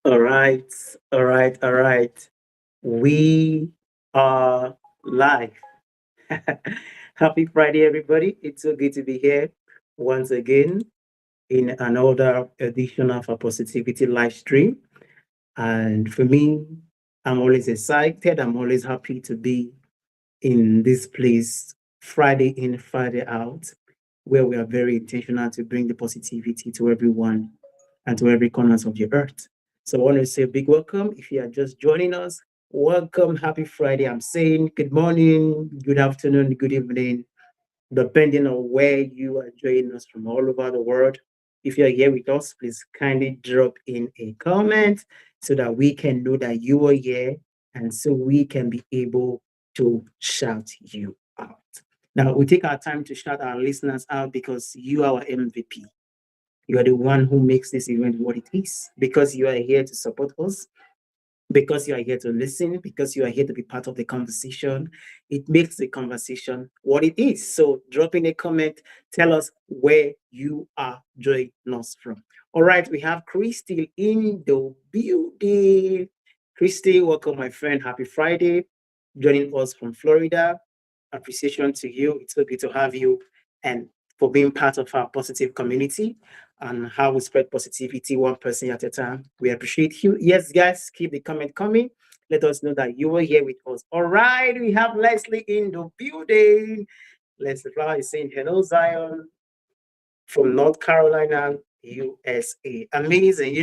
All right, all right. We are live. Happy Friday, everybody. It's so good to be here once again in another edition of a Positivity live stream. And for me, I'm always excited. I'm always happy to be in this place Friday in, Friday out, where we are very intentional to bring the positivity to everyone and to every corners of the earth. So I want to say a big welcome. If you are just joining us, welcome, happy Friday. I'm saying good morning, good afternoon, good evening, depending on where you are joining us from all over the world. If you're here with us, please kindly drop in a comment so that we can know that you are here and so we can be able to shout you out. Now, we take our time to shout our listeners out because you are our MVP. You are the one who makes this event what it is because you are here to support us, because you are here to listen, because you are here to be part of the conversation. It makes the conversation what it is. So drop in a comment, tell us where you are joining us from. All right, we have Christy in the building. Christy, welcome, my friend. Happy Friday. Joining us from Florida. Appreciation to you. It's so good to have you and for being part of our positive community and how we spread positivity one person at a time. We appreciate you. Yes, guys, keep the comment coming. Let us know that you were here with us. All right, we have Leslie in the building. Leslie Flower is saying hello, Zion, from North Carolina, USA. Amazing.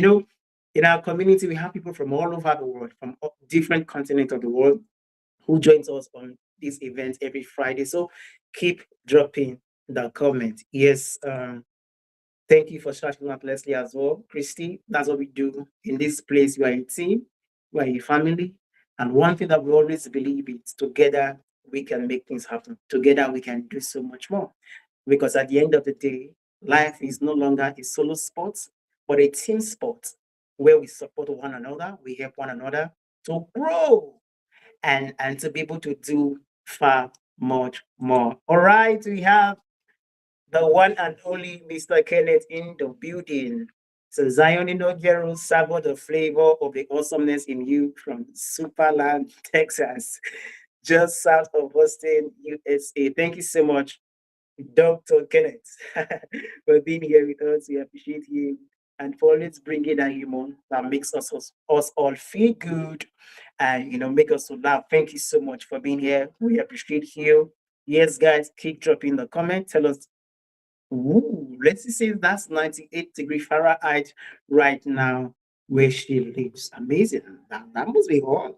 In our community, we have people from all over the world, from different continents of the world, who joins us on this event every Friday. So keep dropping the comment. Yes, thank you for shouting out Leslie as well. Christy, that's what we do in this place. We are a team, we are a family. And one thing that we always believe is together we can make things happen. Together we can do so much more. Because at the end of the day, life is no longer a solo sport, but a team sport where we support one another, we help one another to grow and to be able to do far much more. All right, we have the one and only Mr. Kenneth in the building. So Zion Inogero savor the flavor of the awesomeness in you from Superland, Texas, just south of Austin, USA. Thank you so much, Dr. Kenneth, for being here with us. We appreciate you and for always bringing that humor that makes us all feel good and make us to laugh. Thank you so much for being here. We appreciate you. Yes, guys, keep dropping the comment. Tell us. Ooh, let's see if that's 98-degree Fahrenheit right now where she lives. Amazing. That must be hot.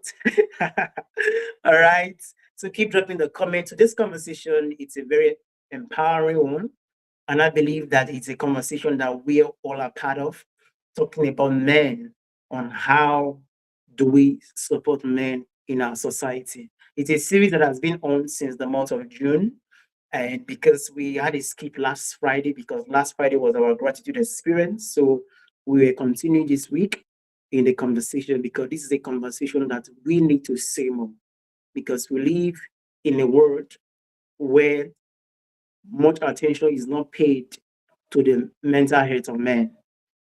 All right. So keep dropping the comment to this conversation. It's a very empowering one. And I believe that it's a conversation that we all are part of, talking about men on how do we support men in our society. It's a series that has been on since the month of June. And because we had a skip last Friday, because last Friday was our gratitude experience. So we will continue this week in the conversation because this is a conversation that we need to say more because we live in a world where much attention is not paid to the mental health of men.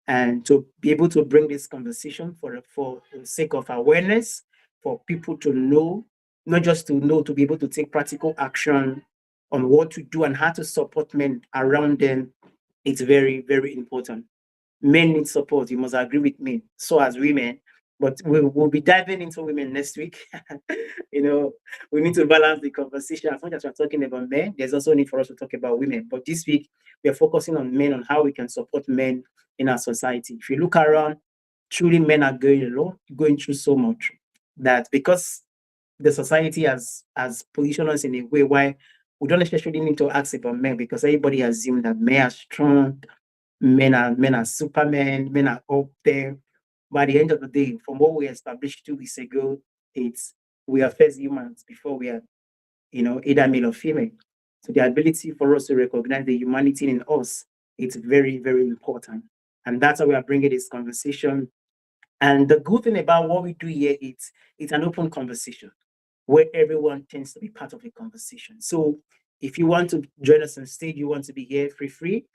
And to be able to bring this conversation for the sake of awareness, for people to know, not just to know, to be able to take practical action on what to do and how to support men around them, it's very, very important. Men need support. You must agree with me. So as women, but we'll be diving into women next week. you know, we need to balance the conversation. As much as we're talking about men, there's also a need for us to talk about women. But this week, we are focusing on men, on how we can support men in our society. If you look around, truly men are going alone, going through so much that because the society has positioned us in a way where we don't necessarily need to ask about men because everybody assumes that men are strong, men are supermen, men are up there. By the end of the day, from what we established 2 weeks ago, it's we are first humans before we are, either male or female. So the ability for us to recognize the humanity in us, it's very, very important. And that's why we are bringing this conversation. And the good thing about what we do here, it's an open conversation where everyone tends to be part of the conversation. So if you want to join us on stage, you want to be here free.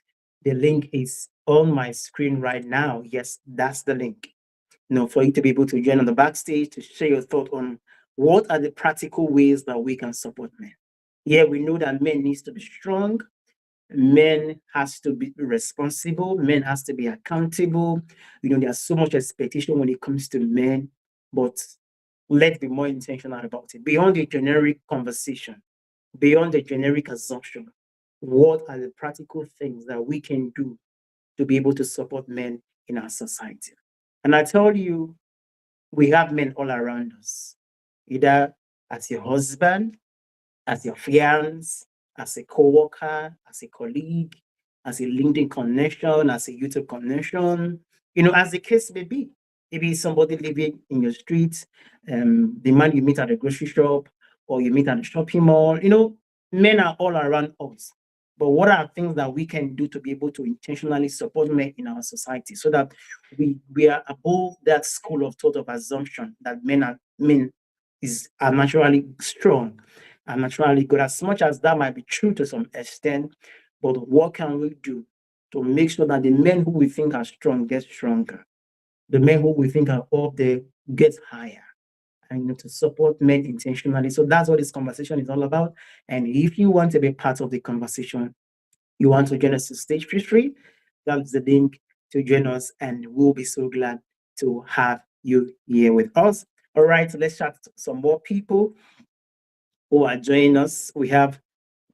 The link is on my screen right now. Yes, that's the link. for you to be able to join on the backstage to share your thought on what are the practical ways that we can support men. Yeah, we know that men needs to be strong. Men has to be responsible. Men has to be accountable. There's so much expectation when it comes to men, but let's be more intentional about it. Beyond the generic conversation, beyond the generic assumption, what are the practical things that we can do to be able to support men in our society? And I tell you, we have men all around us, either as your husband, as your fiance, as a co-worker, as a colleague, as a LinkedIn connection, as a YouTube connection, as the case may be. Maybe somebody living in your street, the man you meet at the grocery shop, or you meet at the shopping mall. Men are all around us. But what are things that we can do to be able to intentionally support men in our society so that we are above that school of thought of assumption that men are naturally strong and naturally good, as much as that might be true to some extent. But what can we do to make sure that the men who we think are strong get stronger, the men who we think are up there get higher, and to support men intentionally? So that's what this conversation is all about. And if you want to be part of the conversation, you want to join us to stage free, that's the link to join us, and we'll be so glad to have you here with us. All right, so let's chat to some more people who are joining us. We have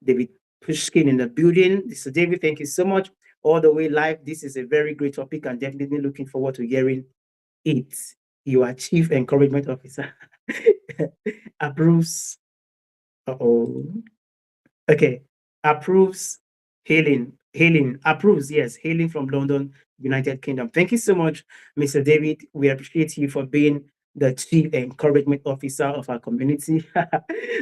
David Pushkin in the building. So, David, thank you so much. All the way live. This is a very great topic, and definitely looking forward to hearing it. You are Chief Encouragement Officer. Approves. Uh-oh. Okay. Approves healing. Healing. Approves, yes. Healing from London, United Kingdom. Thank you so much, Mr. David. We appreciate you for being the Chief Encouragement Officer of our community.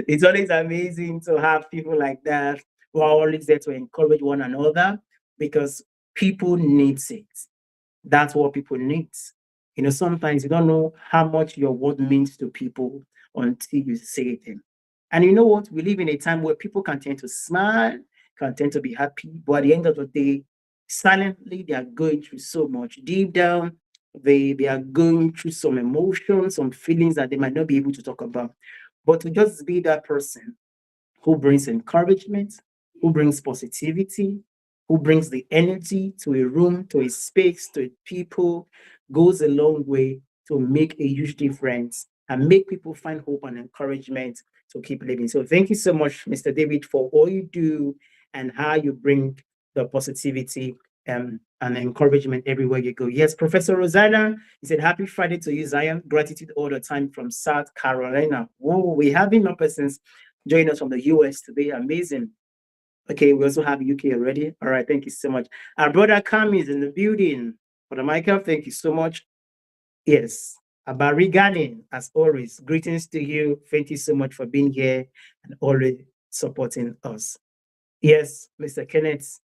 It's always amazing to have people like that who are always there to encourage one another, because people need it. That's what people need. Sometimes you don't know how much your word means to people until you say them. And you know what? We live in a time where people can tend to smile, can tend to be happy, but at the end of the day, silently they are going through so much. Deep down, they are going through some emotions, some feelings that they might not be able to talk about. But to just be that person who brings encouragement, who brings positivity, who brings the energy to a room, to a space, to people, goes a long way to make a huge difference and make people find hope and encouragement to keep living. So thank you so much, Mr. David, for all you do and how you bring the positivity and encouragement everywhere you go. Yes, Professor Rosanna, he said, happy Friday to you, Zion. Gratitude all the time from South Carolina. Whoa, we have more persons join us from the US today. Amazing. Okay, we also have UK already. All right, thank you so much. Our brother Kami is in the building. Brother Michael, thank you so much. Yes, Abari Gani, as always, greetings to you. Thank you so much for being here and always supporting us. Yes, Mr. Kenneth,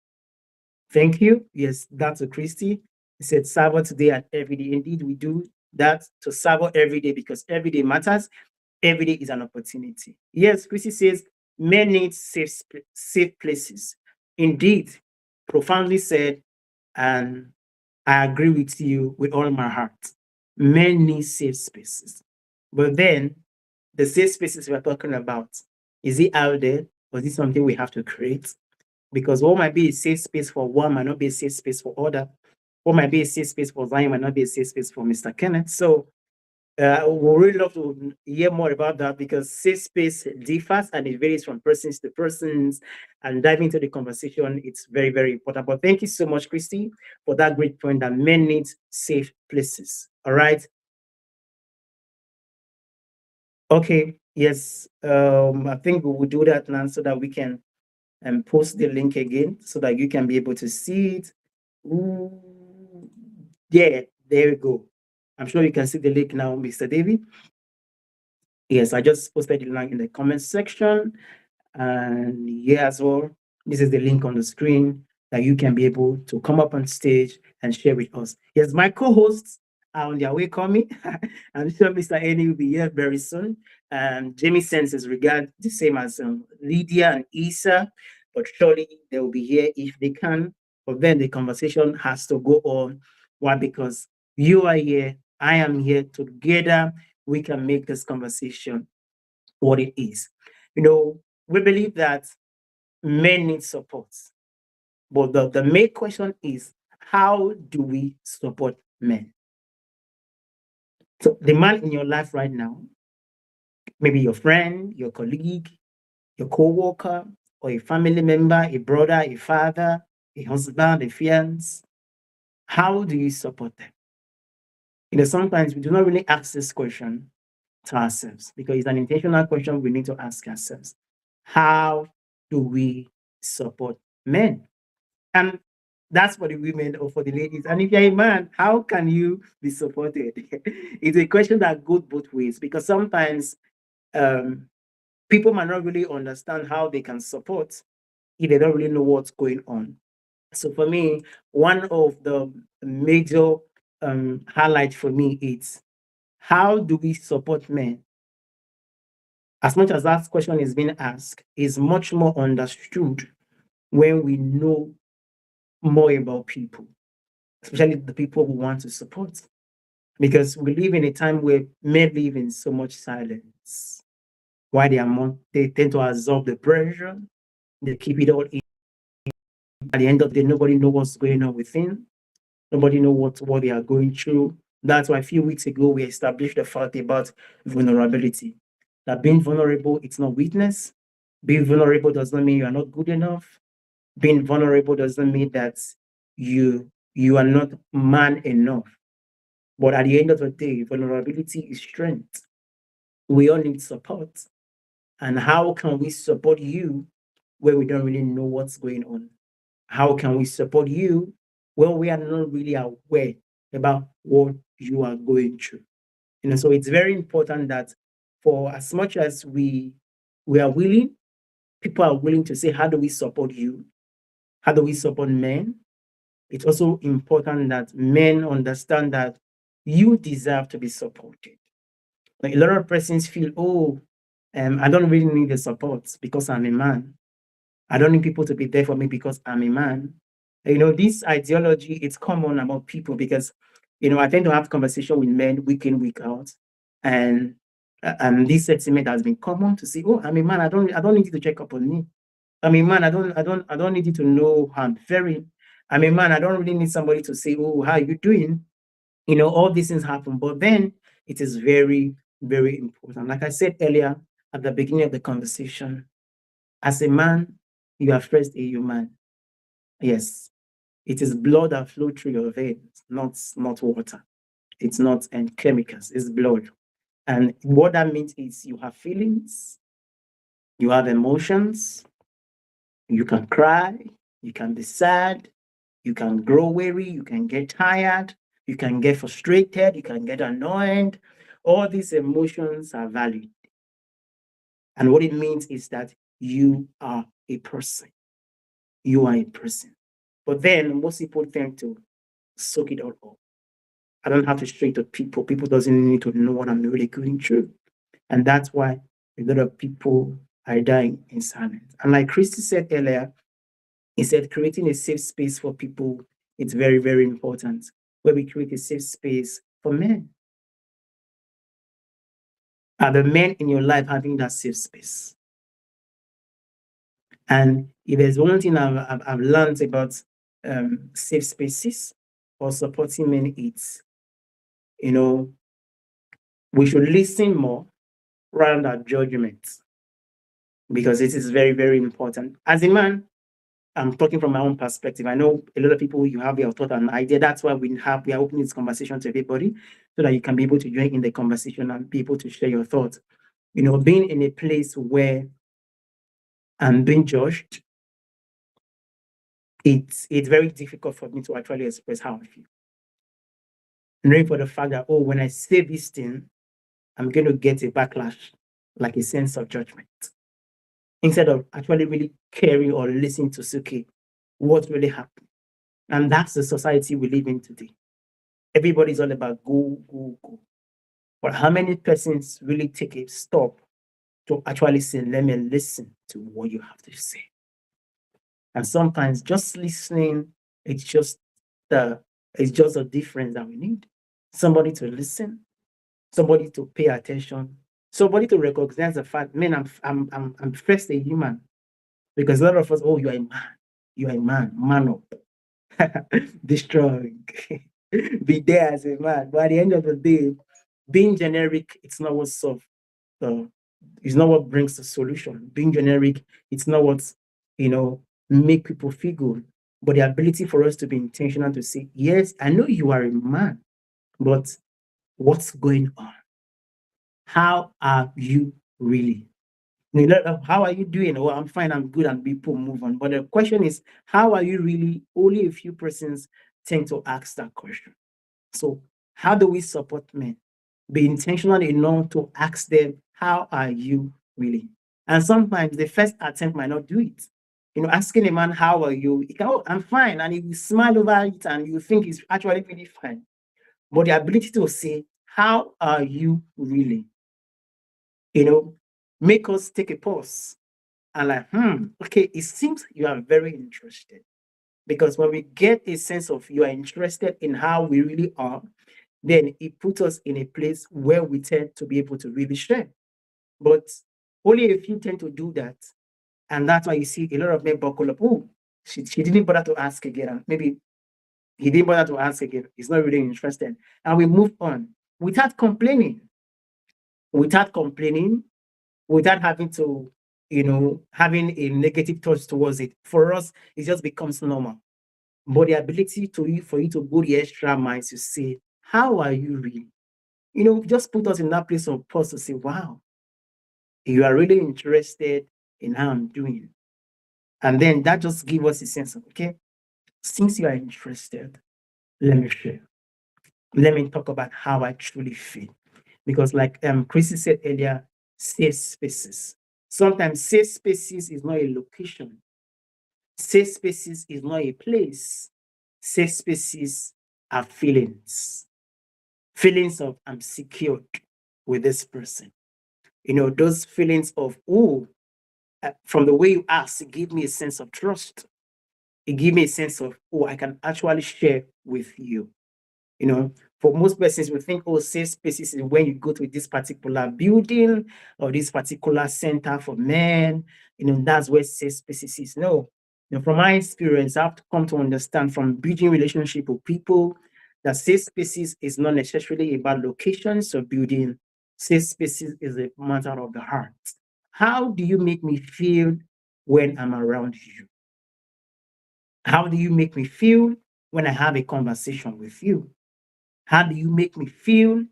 thank you. Yes, that's a Christy. He said, Savo today and every day. Indeed, we do that to Savo every day because every day matters. Every day is an opportunity. Yes, Christy says, men need safe places. Indeed, profoundly said, and I agree with you with all my heart. Men need safe spaces. But then, the safe spaces we're talking about, is it out there or is it something we have to create? Because what might be a safe space for one might not be a safe space for other. What might be a safe space for Zion might not be a safe space for Mr. Kenneth. So we really love to hear more about that because safe space differs and it varies from persons to persons. And diving into the conversation, it's very, very important. But thank you so much, Christy, for that great point that men need safe places. All right. Okay. Yes. I think we will do that now so that we can post the link again so that you can be able to see it. Ooh, yeah, there we go. I'm sure you can see the link now, Mr. David. Yes, I just posted the link in the comment section. And yeah, as well, this is the link on the screen that you can be able to come up on stage and share with us. Yes, my co-hosts are on their way coming. I'm sure Mr. Annie will be here very soon. Jamie sends his regard the same as Lydia and Isa, but surely they will be here if they can. But then the conversation has to go on. Why? Because you are here I am here. Together, we can make this conversation what it is. We believe that men need support, but the main question is, how do we support men? So the man in your life right now, maybe your friend, your colleague, your co-worker, or a family member, a brother, a father, a husband, a fiance, how do you support them? Sometimes we do not really ask this question to ourselves because it's an intentional question we need to ask ourselves. How do we support men? And that's for the women or for the ladies. And if you're a man, how can you be supported? It's a question that goes both ways because sometimes um, people might not really understand how they can support if they don't really know what's going on. So for me, one of the major highlights for me is, how do we support men? As much as that question is being asked, is much more understood when we know more about people, especially the people we want to support. Because we live in a time where men live in so much silence. Why they tend to absorb the pressure, they keep it all in. At the end of the day, nobody knows what's going on within. Nobody knows what they are going through. That's why a few weeks ago we established the fact about vulnerability. That being vulnerable, it's not weakness. Being vulnerable does not mean you are not good enough. Being vulnerable doesn't mean that you are not man enough. But at the end of the day, vulnerability is strength. We all need support. And how can we support you where we don't really know what's going on? How can we support you when we are not really aware about what you are going through? So it's very important that for as much as we are willing, people are willing to say, how do we support you? How do we support men? It's also important that men understand that you deserve to be supported. Like a lot of persons feel, oh, I don't really need the support because I'm a man. I don't need people to be there for me because I'm a man. This ideology, it's common among people because, I tend to have conversation with men week in, week out. And this sentiment has been common to say, oh, I'm a man. I don't need you to check up on me. I'm a man. I don't need you to know how I'm faring. I'm a man. I don't really need somebody to say, oh, how are you doing? All these things happen. But then it is very, very important. Like I said earlier at the beginning of the conversation, as a man, you are first a human. Yes, it is blood that flows through your veins, not water. It's not chemicals, it's blood. And what that means is you have feelings, you have emotions, you can cry, you can be sad, you can grow weary, you can get tired, you can get frustrated, you can get annoyed. All these emotions are valid. And what it means is that you are a person. You are a person. But then most people tend to soak it all up. I don't have to straight to people. People doesn't need to know what I'm really going through. And that's why a lot of people are dying in silence. And like Christy said earlier, he said creating a safe space for people, it's very, very important. Where we create a safe space for men. Are the men in your life having that safe space? And if there's one thing I've learned about safe spaces or supporting men, it's, we should listen more rather than judgment, because it is very, very important. As a man, I'm talking from my own perspective. I know a lot of people, you have your thought and idea. That's why we are opening this conversation to everybody so that you can be able to join in the conversation and be able to share your thoughts. Being in a place where I'm being judged, it's very difficult for me to actually express how I feel. Knowing for the fact that, oh, when I say this thing, I'm going to get a backlash, like a sense of judgment, instead of actually really caring or listening to, okay, what really happened. And that's the society we live in today. Everybody's all about go, go, go. But how many persons really take a stop to actually say, let me listen to what you have to say? And sometimes just listening, it's just the difference that we need. somebody to listen, somebody to pay attention, somebody to recognize the fact, man, I'm first a human. Because a lot of us, oh, you are a man, man up, be strong, be there as a man. But at the end of the day, being generic, it's not what solves the, it's not what brings the solution. Being generic, it's not what, you know, make people feel good. But the ability for us to be intentional to say, yes, I know you are a man, but what's going on? How are you really? How are you doing? Oh, I'm fine, I'm good, and people move on. But the question is, how are you really? Only a few persons tend to ask that question. So, how do we support men? Be intentional enough to ask them, how are you really? And sometimes the first attempt might not do it. Asking a man, how are you? He can, oh, I'm fine. And he will smile over it and you think he's actually pretty fine. But the ability to say, how are you really? You know, make us take a pause and like, okay, it seems you are very interested. Because when we get a sense of you are interested in how we really are, then it puts us in a place where we tend to be able to really share. But only a few tend to do that. And that's why you see a lot of men buckle up. Oh, she didn't bother to ask again. And maybe he didn't bother to ask again. He's not really interested. And we move on without complaining, without complaining, without having to, having a negative thought towards it. For us, it just becomes normal. But the ability for you to go the extra mile to say, how are you really? Just put us in that place of pause to say, wow, you are really interested in how I'm doing. And then that just gives us a sense of, okay, since you are interested, let me share. Let me talk about how I truly feel. Because like Chrissy said earlier, safe spaces. Sometimes safe spaces is not a location. Safe spaces is not a place. Safe spaces are feelings. Feelings of I'm secured with this person. Those feelings of, oh, from the way you ask, it give me a sense of trust. It give me a sense of, oh, I can actually share with you. For most persons, we think, oh, safe spaces is when you go to this particular building or this particular center for men. That's where safe spaces is. No. From my experience, I've come to understand from building relationship with people that safe spaces is not necessarily about locations or building. Safe spaces is a matter of the heart. How do you make me feel when I'm around you? How do you make me feel when I have a conversation with you? How do you make me feel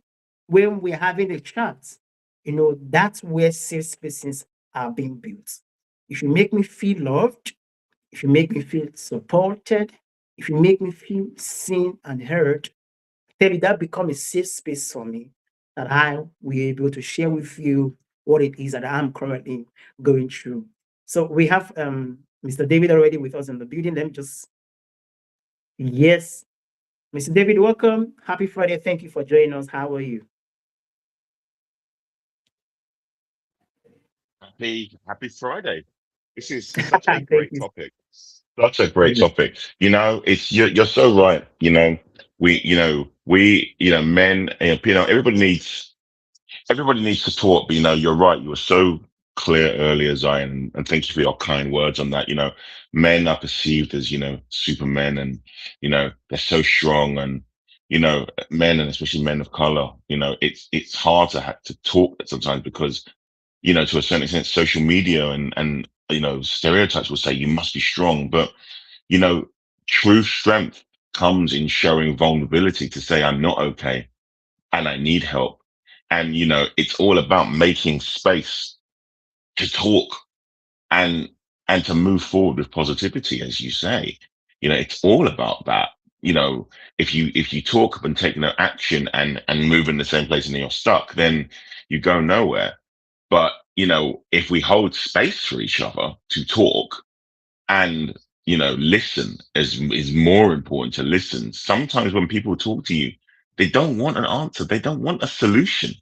when we're having a chat? That's where safe spaces are being built. If you make me feel loved, if you make me feel supported, if you make me feel seen and heard, then that becomes a safe space for me that I will be able to share with you what it is that I'm currently going through. So we have Mr. David already with us in the building. Let me just, yes, Mr. David, welcome. Happy Friday. Thank you for joining us. How are you? Happy Friday. This is such a Thank great you. topic. Such a great Yes. topic. It's you're so right. Men, everybody needs to talk, but you're right. You were so clear earlier, Zion, and thank you for your kind words on that. Men are perceived as, supermen and, they're so strong and, men and especially men of color, it's hard to have to talk sometimes because to a certain extent, social media and stereotypes will say you must be strong, but you know, true strength comes in showing vulnerability to say I'm not okay and I need help. And it's all about making space to talk and to move forward with positivity, as you say. It's all about that. You know, if you talk and take no action and move in the same place and then you're stuck, then you go nowhere. But, if we hold space for each other to talk and, listen is more important to listen. Sometimes when people talk to you, they don't want an answer. They don't want a solution.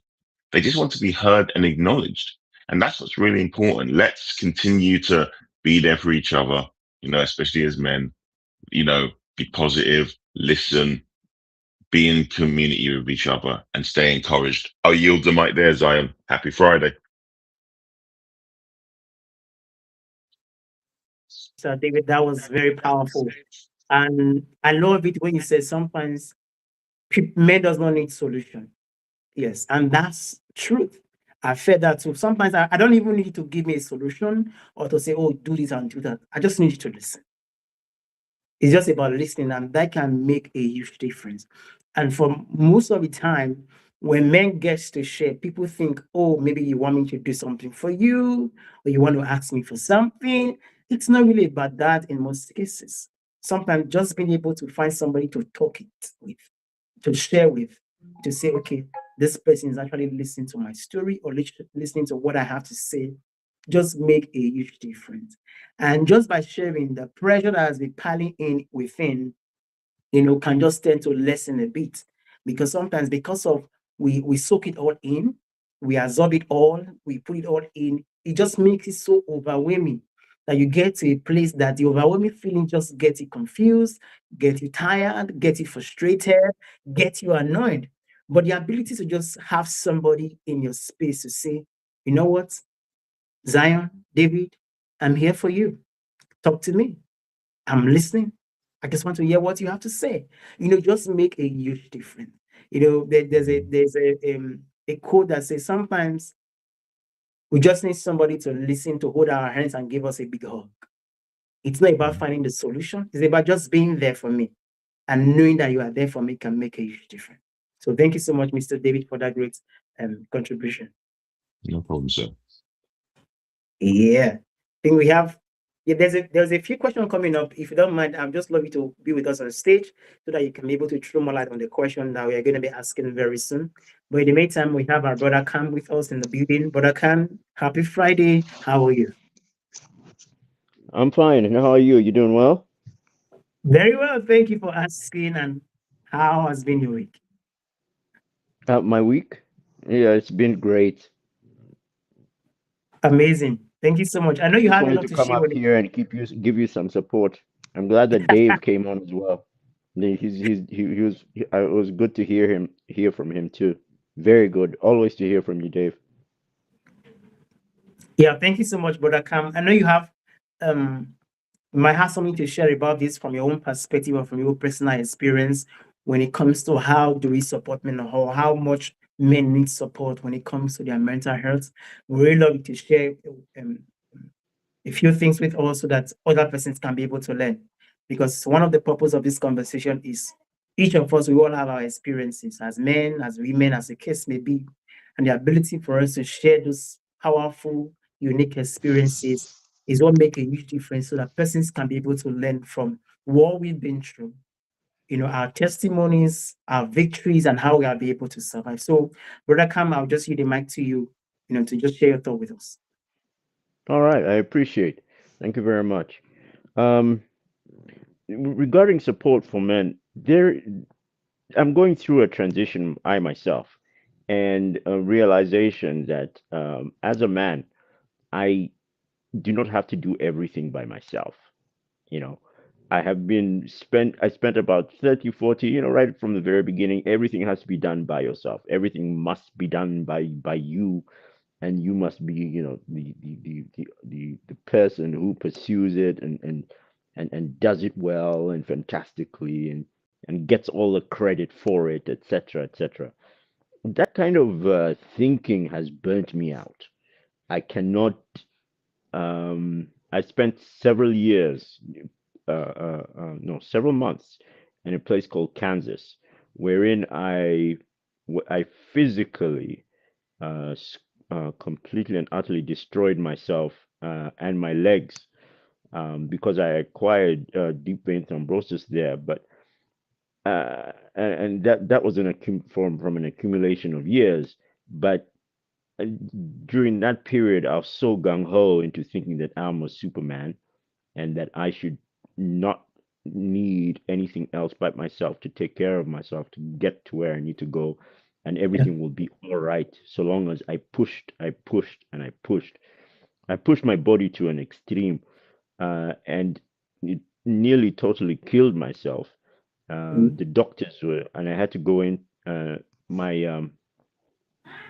They just want to be heard and acknowledged. And that's what's really important. Let's continue to be there for each other, especially as men, you know, be positive, listen, be in community with each other and stay encouraged. I'll yield the mic there, Zion. Happy Friday. So David, that was very powerful. And I love it when you say sometimes men does not need solution. Yes, and that's truth. I felt that too. Sometimes I don't even need you to give me a solution or to say, oh, do this and do that. I just need you to listen. It's just about listening, and that can make a huge difference. And for most of the time, when men gets to share, people think, oh, maybe you want me to do something for you, or you want to ask me for something. It's not really about that in most cases. Sometimes just being able to find somebody to talk it with, to share with, to say, okay, this person is actually listening to my story or listening to what I have to say, just make a huge difference. And just by sharing, the pressure that has been piling in within, can just tend to lessen a bit. Because sometimes because of we soak it all in, we absorb it all, we put it all in, it just makes it so overwhelming that you get to a place that the overwhelming feeling just gets you confused, get you tired, get you frustrated, get you annoyed. But the ability to just have somebody in your space to say, you know what, Zion, David, I'm here for you. Talk to me. I'm listening. I just want to hear what you have to say. Just make a huge difference. There's a quote that says sometimes we just need somebody to listen, to hold our hands and give us a big hug. It's not about finding the solution. It's about just being there for me, and knowing that you are there for me can make a huge difference. So thank you so much, Mr. David, for that great contribution. No problem, sir. Yeah. I think we have there's a few questions coming up. If you don't mind, I'd just love you to be with us on stage so that you can be able to throw more light on the question that we are going to be asking very soon. But in the meantime, we have our brother Cam with us in the building. Brother Cam, happy Friday. How are you? I'm fine. And how are you? You doing well? Very well. Thank you for asking. And how has been your week? My week? Yeah, it's been great. Amazing. Thank you so much. I know you Just have a wanted lot to to come share up with here and give you some support. I'm glad that Dave came on as well. He was it was good to hear from him too. Very good. Always to hear from you, Dave. Yeah, thank you so much, Brother Cam. I know um you might have something to share about this from your own perspective or from your personal experience when it comes to how do we support men, or how much men need support when it comes to their mental health. We really love you to share um, a few things with us so that other persons can be able to learn. Because one of the purpose of this conversation is each of us, we all have our experiences as men, as women, as the case may be, and the ability for us to share those powerful, unique experiences is what make a huge difference so that persons can be able to learn from what we've been through, our testimonies, our victories, and how we are be able to survive. So, Brother Cam, I'll just give the mic to you, to just share your thought with us. All right, I appreciate. Thank you very much. Um, Regarding support for men, I'm going through a transition I myself, and a realization that as a man, I do not have to do everything by myself. You know, I spent about 30, 40. Right from the very beginning, everything has to be done by yourself. Everything must be done by you, and you must be, the person who pursues it and does it well and fantastically, and gets all the credit for it, etc., etc. That kind of thinking has burnt me out. I cannot. I spent several years, no, several months in a place called Kansas, wherein I physically completely and utterly destroyed myself and my legs, because I acquired deep vein thrombosis there. But and that was from an accumulation of years. But uh, during that period, I was so gung ho into thinking that I'm a Superman and that I should not need anything else but myself to take care of myself to get to where I need to go, and Yeah. everything will be all right so long as I pushed, and I pushed. I pushed my body to an extreme, and it nearly totally killed myself. Mm. The doctors were, and I had to go in. My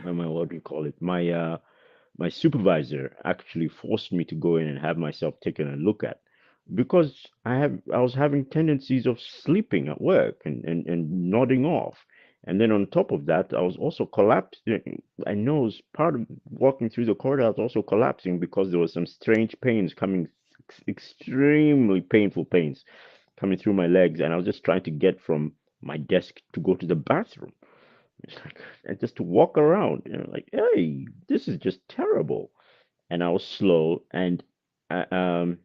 what do you call it? My supervisor actually forced me to go in and have myself taken a look at because I was having tendencies of sleeping at work and nodding off. And then on top of that, I was also collapsed. I know as part of walking through the corridor, I was also collapsing because there was some strange pains coming, extremely painful pains coming through my legs, and I was just trying to get from my desk to go to the bathroom. It's like, and just to walk around, like, hey, this is just terrible. And I was slow, uh, um,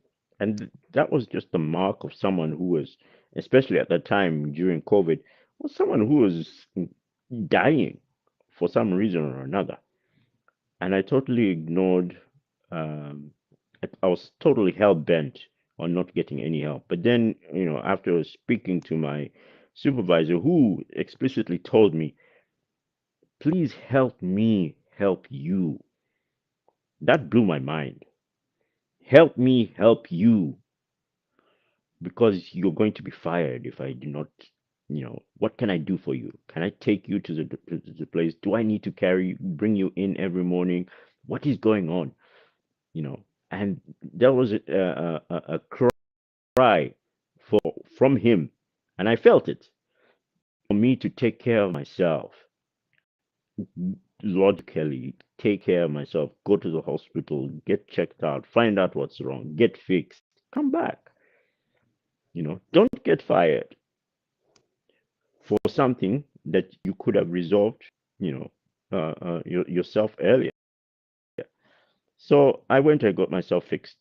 that was just the mark of someone who was, especially at that time during COVID, was someone who was dying for some reason or another. And I totally ignored. Um, I was totally hell bent on not getting any help. But then, after speaking to my supervisor, who explicitly told me, "Please help me help you," that blew my mind. Help me help you, because you're going to be fired if I do not. What can I do for you? Can I take you to the place? Do I need to bring you in every morning? What is going on? You know, and there was a cry for from him, and I felt it, for me to take care of myself. Logically, take care of myself, go to the hospital, get checked out, find out what's wrong, get fixed, come back. Don't get fired for something that you could have resolved, you know, yourself earlier. So I went and got myself fixed,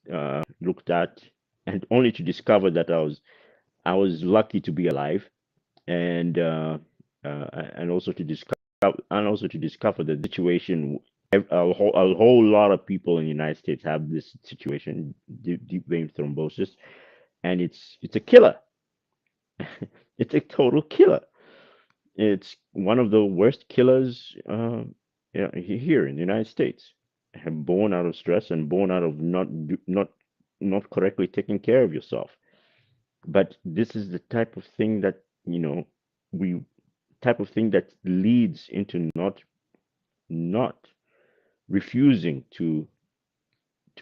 looked at, and only to discover that I was lucky to be alive, and and also to discover that the situation. A whole lot of people in the United States have this situation, deep vein thrombosis, and it's a killer. It's a total killer. It's one of the worst killers, here in the United States, born out of stress and born out of not correctly taking care of yourself. But this is the we type of thing that leads into not refusing to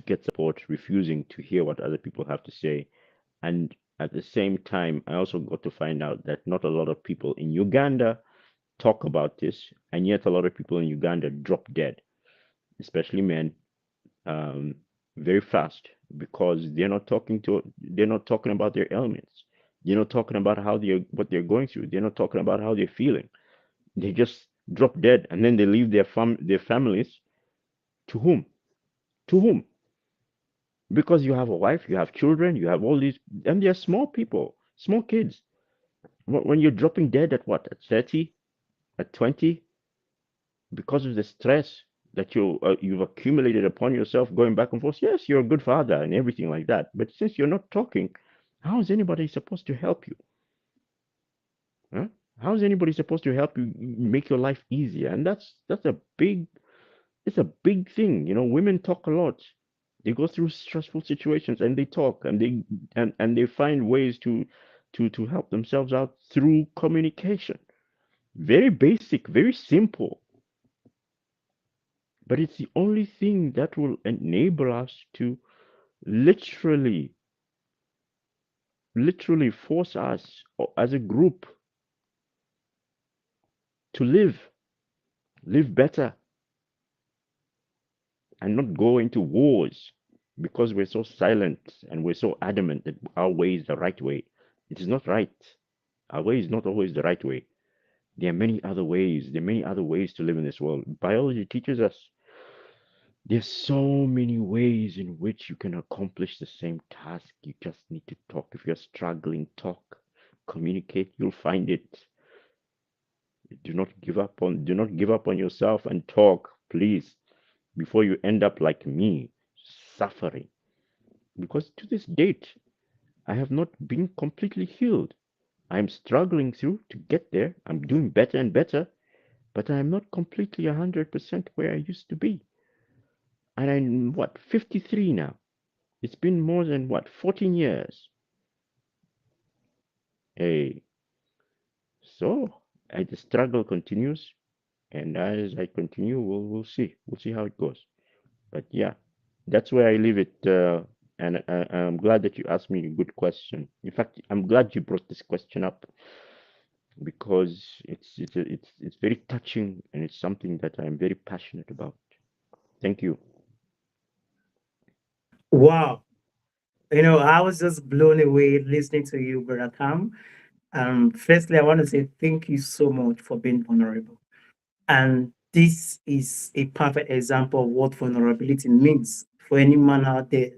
get support, refusing to hear what other people have to say. And at the same time, I also got to find out that not a lot of people in Uganda talk about this, and yet a lot of people in Uganda drop dead, especially men, um, very fast, because they're not talking about their ailments. They're not talking about what they're going through. They're not talking about how they're feeling. They just drop dead, and then they leave their families to whom? To whom? Because you have a wife, you have children, you have all these, and they're small people, small kids. When you're dropping dead at what? At 30, at 20, because of the stress that you've accumulated upon yourself going back and forth. Yes, you're a good father and everything like that, but since you're not talking, how is anybody supposed to help you? Huh? How is anybody supposed to help you make your life easier? And that's a big it's a big thing. Women talk a lot. They go through stressful situations and they talk, and they find ways to help themselves out through communication. Very basic, very simple, but it's the only thing that will enable us to literally, literally force us as a group to live better, and not go into wars because we're so silent and we're so adamant that our way is the right way. It is not right. Our way is not always the right way. There are many other ways. There are many other ways to live in this world. Biology teaches us there's so many ways in which you can accomplish the same task. You just need to talk. If you're struggling, talk, communicate, you'll find it. Do not give up on yourself, and talk, please, before you end up like me, suffering. Because to this date, I have not been completely healed. I'm struggling through to get there. I'm doing better and better, but I'm not completely 100% where I used to be. And I'm, what, 53 now? It's been more than, what, 14 years? Hey, So the struggle continues, and as I continue, we'll see. We'll see how it goes. But yeah, that's where I leave it. And I'm glad that you asked me a good question. In fact, I'm glad you brought this question up because it's very touching and it's something that I'm very passionate about. Thank you. Wow. I was just blown away listening to you, Brother Cam. Firstly, I want to say thank you so much for being vulnerable. And this is a perfect example of what vulnerability means for any man out there.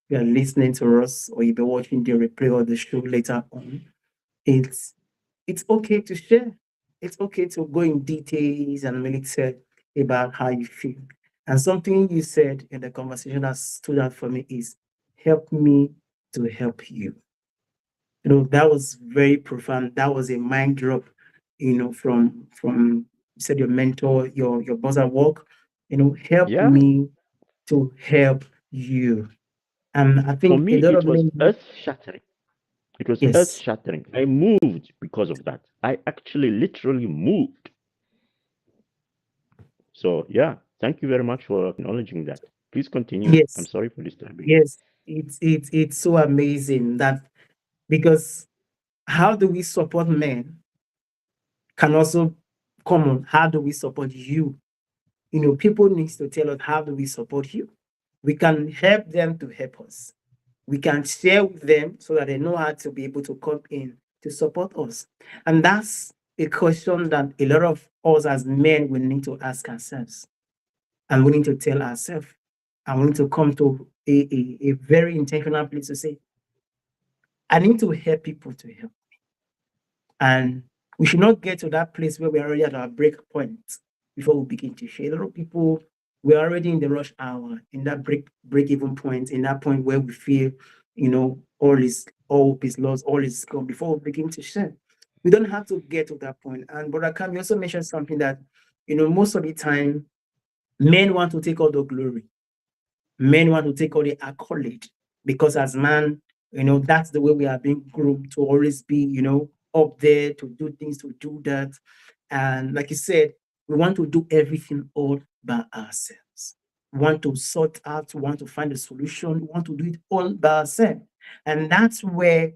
You are listening to us or you'll be watching the replay of the show later on. It's it's okay to share. It's okay to go in details and really tell about how you feel. And something you said in the conversation that stood out for me is help me to help you. That was very profound. That was a mind drop, from you said your mentor, your boss at work, help Yeah, me to help you. And I for think a me, lot it of was men, earth shattering. It was earth yes, shattering. I moved because of that. I actually literally moved. So yeah, thank you very much for acknowledging that. Please continue. I'm yes, sorry for disturbing you. yes. It's so amazing that because how do we support men can also come on. How do we support you? People need to tell us how do we support you. We can help them to help us. We can share with them so that they know how to be able to come in to support us. And that's a question that a lot of us as men will need to ask ourselves. And we need to tell ourselves. And we need to come to a very intentional place to say, I need to help people to help. And we should not get to that place where we're already at our break point before we begin to share. A lot of people, we're already in the rush hour, in that break even point, in that point where we feel, all hope is lost, all is gone before we begin to share. We don't have to get to that point. And Brother Cam, you also mentioned something that, most of the time, men want to take all the glory. Men want to take all the accolade because as man, that's the way we are being groomed to always be, up there to do things, to do that. And like you said, we want to do everything all by ourselves. We want to sort out, we want to find a solution, we want to do it all by ourselves. And that's where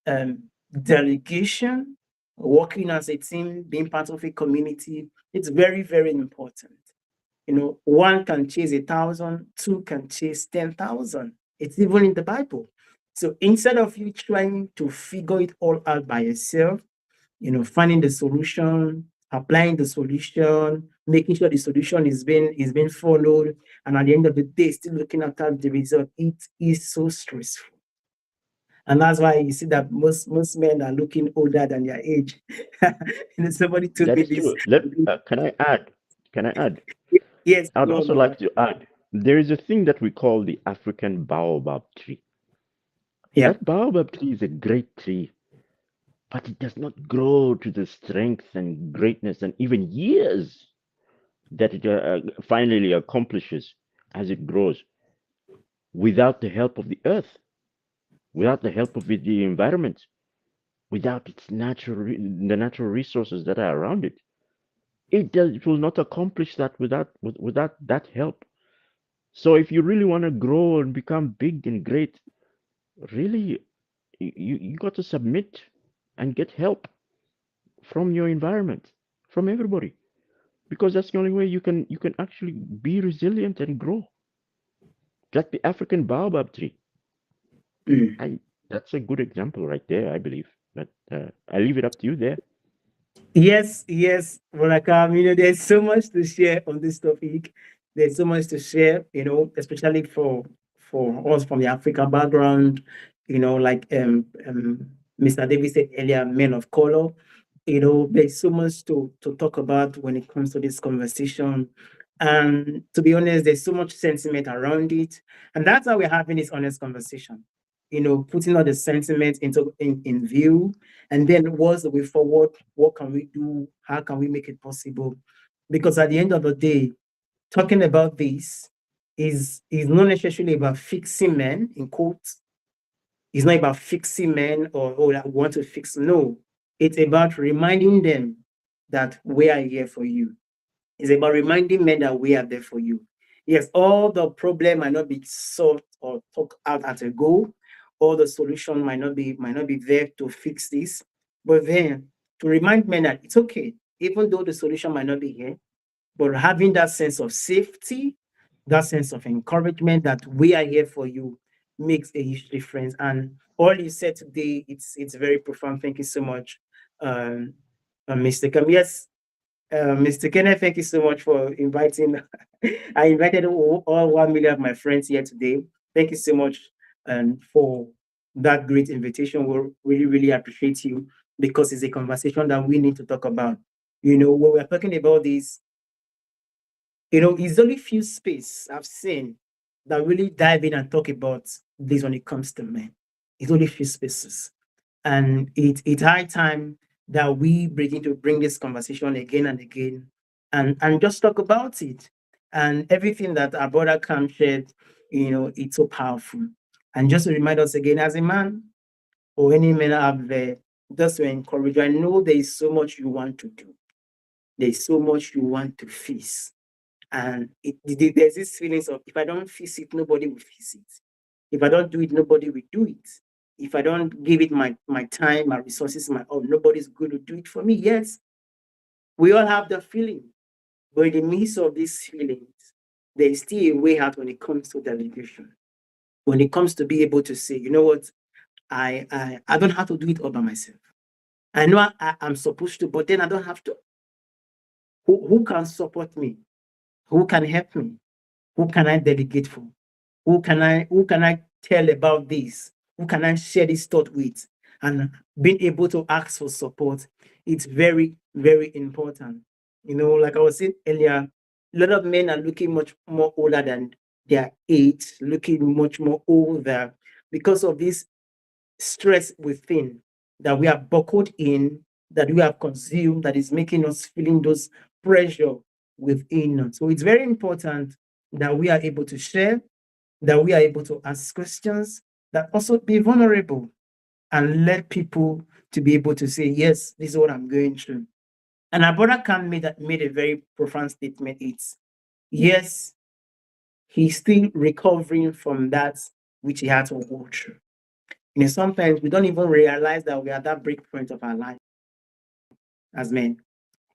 um, delegation, working as a team, being part of a community, it's very, very important. One can chase 1,000, two can chase 10,000. It's even in the Bible. So instead of you trying to figure it all out by yourself, finding the solution, applying the solution, making sure the solution is being followed, and at the end of the day, still looking after the result, it is so stressful. And that's why you see that most men are looking older than their age. Somebody told That me is this. true. Can I add? Can I add? Yes, I'd go on, also brother. like to add there is a thing that we call the African baobab tree. Yeah. That baobab tree is a great tree, but it does not grow to the strength and greatness and even years that it finally accomplishes as it grows without the help of the earth, without the help of the environment, without the natural resources that are around it. It will not accomplish that without that help. So if you really want to grow and become big and great, really you got to submit and get help from your environment, from everybody, because that's the only way you can actually be resilient and grow. Like the African baobab tree. Mm. I That's a good example right there, I believe. But I leave it up to you there. Yes, yes, Monica. There's so much to share on this topic. There's so much to share, especially for us from the African background, like Mr. David said earlier, men of color. There's so much to talk about when it comes to this conversation. And to be honest, there's so much sentiment around it. And that's why we're having this honest conversation. Putting all the sentiment in view, and then what's the way forward? What can we do? How can we make it possible? Because at the end of the day, talking about this is not necessarily about fixing men in quotes. It's not about fixing men or that we want to fix. No, It's about reminding them that we are here for you. It's about reminding men that we are there for you. Yes, all the problem might not be solved or talked out at a go. All the solution might not be there to fix this. But then to remind men that it's okay, even though the solution might not be here, but having that sense of safety, that sense of encouragement that we are here for you makes a huge difference. And all you said today, it's very profound. Thank you so much, um, Mr. Kam. Yes, Mr. Kenneth, thank you so much for inviting. I invited all 1 million of my friends here today. Thank you so much for that great invitation. We really, really appreciate you because it's a conversation that we need to talk about. When we're talking about this, it's only few space I've seen that really dive in and talk about this when it comes to men. It's only few spaces. And it's high time that we begin to bring this conversation again and again and just talk about it. And everything that our brother Cam shared, it's so powerful. And just to remind us again, as a man or any man out there, just to encourage you, I know there is so much you want to do. There's so much you want to face. And there's this feelings of if I don't face it, nobody will face it. If I don't do it, nobody will do it. If I don't give it my time, my resources, my all, nobody's going to do it for me. Yes, we all have the feeling, but in the midst of these feelings, there is still a way out when it comes to delegation. When it comes to be able to say, you know what, I don't have to do it all by myself. I know I'm supposed to, but then I don't have to. Who can support me? Who can help me? Who can I delegate for? Who can I tell about this? Who can I share this thought with? And being able to ask for support, it's very, very important. Like I was saying earlier, a lot of men are looking much more older than their age, looking much more older because of this stress within that we are buckled in, that we have consumed, that is making us feeling those pressure within us. So it's very important that we are able to share, that we are able to ask questions, that also be vulnerable and let people to be able to say, yes, this is what I'm going through. And our brother Khan made a very profound statement. It's yes, he's still recovering from that which he had to go through. Sometimes we don't even realize that we are at that break point of our life as men.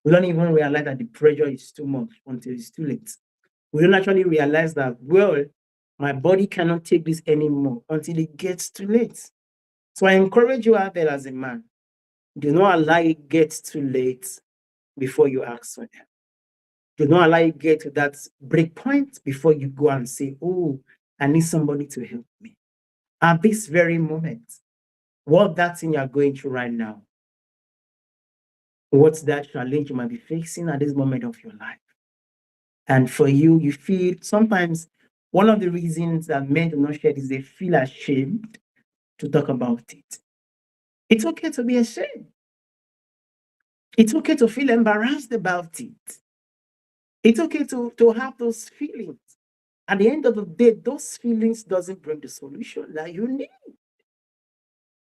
We don't even realize that the pressure is too much until it's too late. We don't actually realize that, well, my body cannot take this anymore until it gets too late. So I encourage you out there as a man, do not allow it get too late before you ask for help. Do not allow it get to that break point before you go and say, oh, I need somebody to help me. At this very moment, what that thing you're going through right now, what's that challenge you might be facing at this moment of your life? And for you, you feel sometimes one of the reasons that men do not share is they feel ashamed to talk about it. It's okay to be ashamed. It's okay to feel embarrassed about it. It's okay to have those feelings. At the end of the day, those feelings doesn't bring the solution that you need.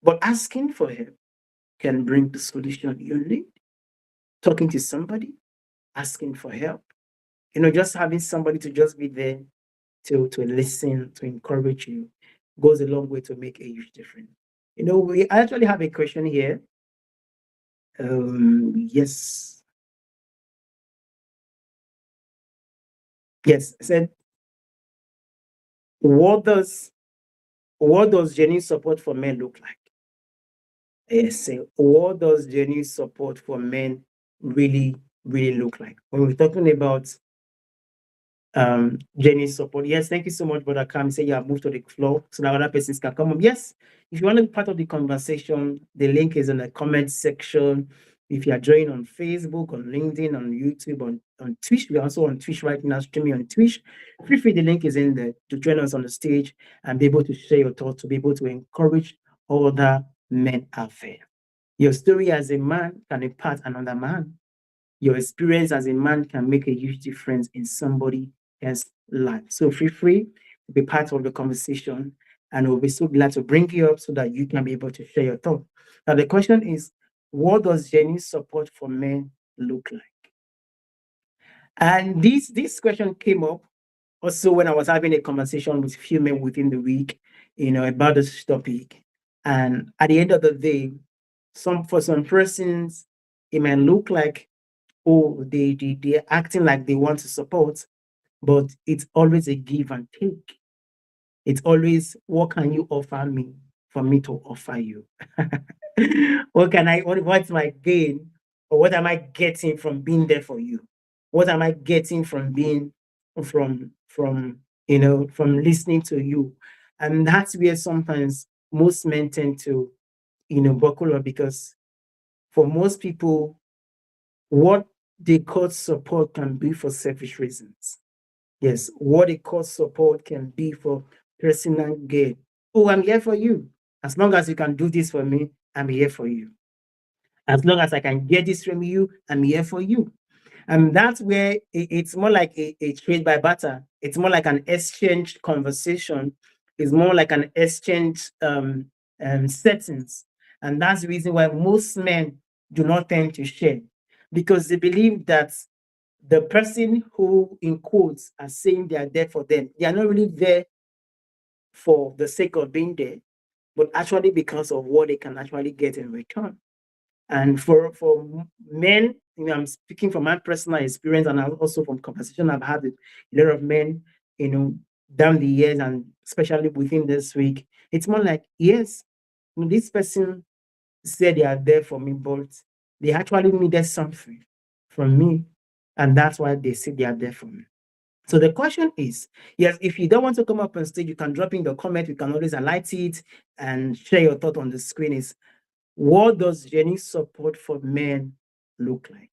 But asking for help can bring the solution you need. Talking to somebody, asking for help, just having somebody to just be there to listen, to encourage you, goes a long way to make a huge difference. We actually have a question here. Yes. Yes, I said, what does genuine support for men look like? Yes, what does genuine support for men really, really look like? When we're talking about genuine support. Yes, thank you so much, Brother Cam. Say you have moved to the floor so that other persons can come up. Yes, if you want to be part of the conversation, the link is in the comment section. If you are joining on Facebook, on LinkedIn, on YouTube, on Twitch, we're also on Twitch right now, streaming on Twitch. Feel free, the link is in there to join us on the stage and be able to share your thoughts, to be able to encourage other men out there. Your story as a man can impact another man. Your experience as a man can make a huge difference in somebody else's life. So feel free to be part of the conversation, and we'll be so glad to bring you up so that you can be able to share your thoughts. Now, the question is, what does genuine support for men look like? And this question came up also when I was having a conversation with a few men within the week, about this topic. And at the end of the day, for some persons, it may look like, oh, they're acting like they want to support, but it's always a give and take. It's always, what can you offer me for me to offer you? What's my gain? Or what am I getting from being there for you? What am I getting from being from listening to you? And that's where sometimes most men tend to, buckle up, because for most people, what they call support can be for selfish reasons. Yes, what they call support can be for personal gain. Oh, I'm here for you. As long as you can do this for me, I'm here for you. As long as I can get this from you, I'm here for you. And that's where it's more like a trade by barter. It's more like an exchange conversation. It's more like an exchange settings. And that's the reason why most men do not tend to share, because they believe that the person who, in quotes, are saying they are there for them, they are not really there for the sake of being there, but actually because of what they can actually get in return. And for men, I'm speaking from my personal experience, and also from conversation I've had with a lot of men, down the years, and especially within this week. It's more like, yes, this person said they are there for me, but they actually needed something from me, and that's why they say they are there for me. So the question is, yes, if you don't want to come up on stage, you can drop in the comment. We can always highlight it and share your thought on the screen. Is, what does genuine support for men look like?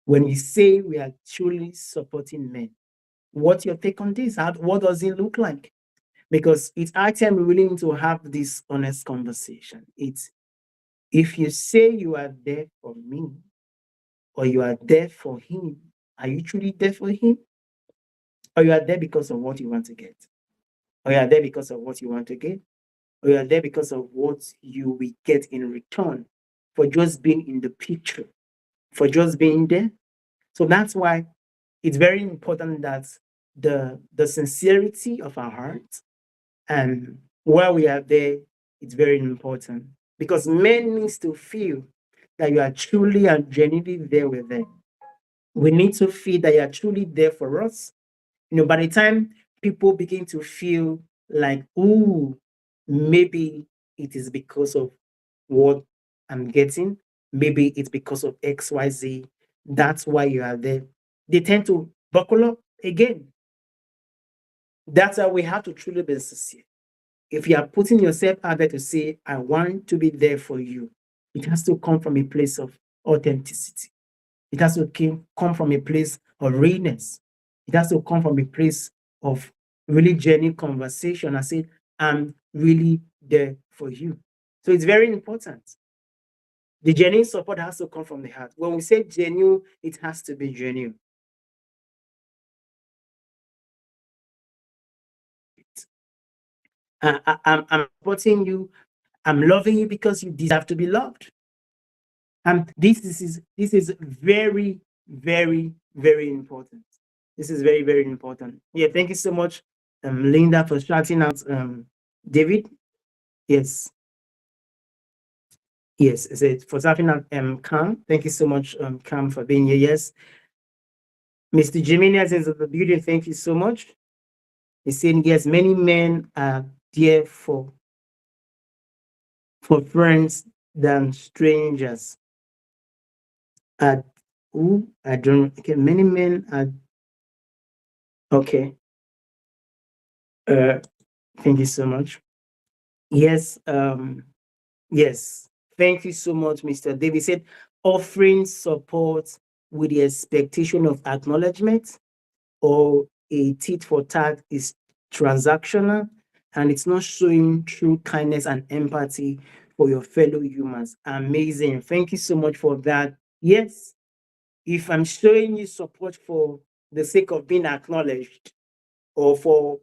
When we say we are truly supporting men, what's your take on this? What does it look like? Because it's our time we really need to have this honest conversation. It's, if you say you are there for me, or you are there for him, are you truly there for him? Or you are there because of what you want to get? Or you are there because of what you want to get? Or you are there because of what you will get in return for just being in the picture, for just being there? So that's why it's very important that the sincerity of our heart, and while we are there, it's very important, because men needs to feel that you are truly and genuinely there with them. We need to feel that you are truly there for us. By the time people begin to feel like, ooh, maybe it is because of what I'm getting, maybe it's because of XYZ, that's why you are there, they tend to buckle up again. That's how we have to truly be sincere. If you are putting yourself out there to say, I want to be there for you, it has to come from a place of authenticity. It has to come from a place of realness. It has to come from a place of really genuine conversation. I say, I'm really there for you. So it's very important. The genuine support has to come from the heart. When we say genuine, it has to be genuine. I'm supporting you. I'm loving you because you deserve to be loved. And this is very, very, very important. This is very, very important. Yeah, thank you so much, Linda, for shouting out David. Yes. Yes, is it for shouting out Cam. Thank you so much, Cam, for being here. Yes. Mr. Jimenez is of the beauty. Thank you so much. He's saying, yes, many men are there for friends than strangers. Who? I don't, okay, many men are, okay. Thank you so much. Yes, yes. Thank you so much, Mr. David said, offering support with the expectation of acknowledgement, or a tit for tat, is transactional, and it's not showing true kindness and empathy for your fellow humans. Amazing. Thank you so much for that. Yes, if I'm showing you support for the sake of being acknowledged, or for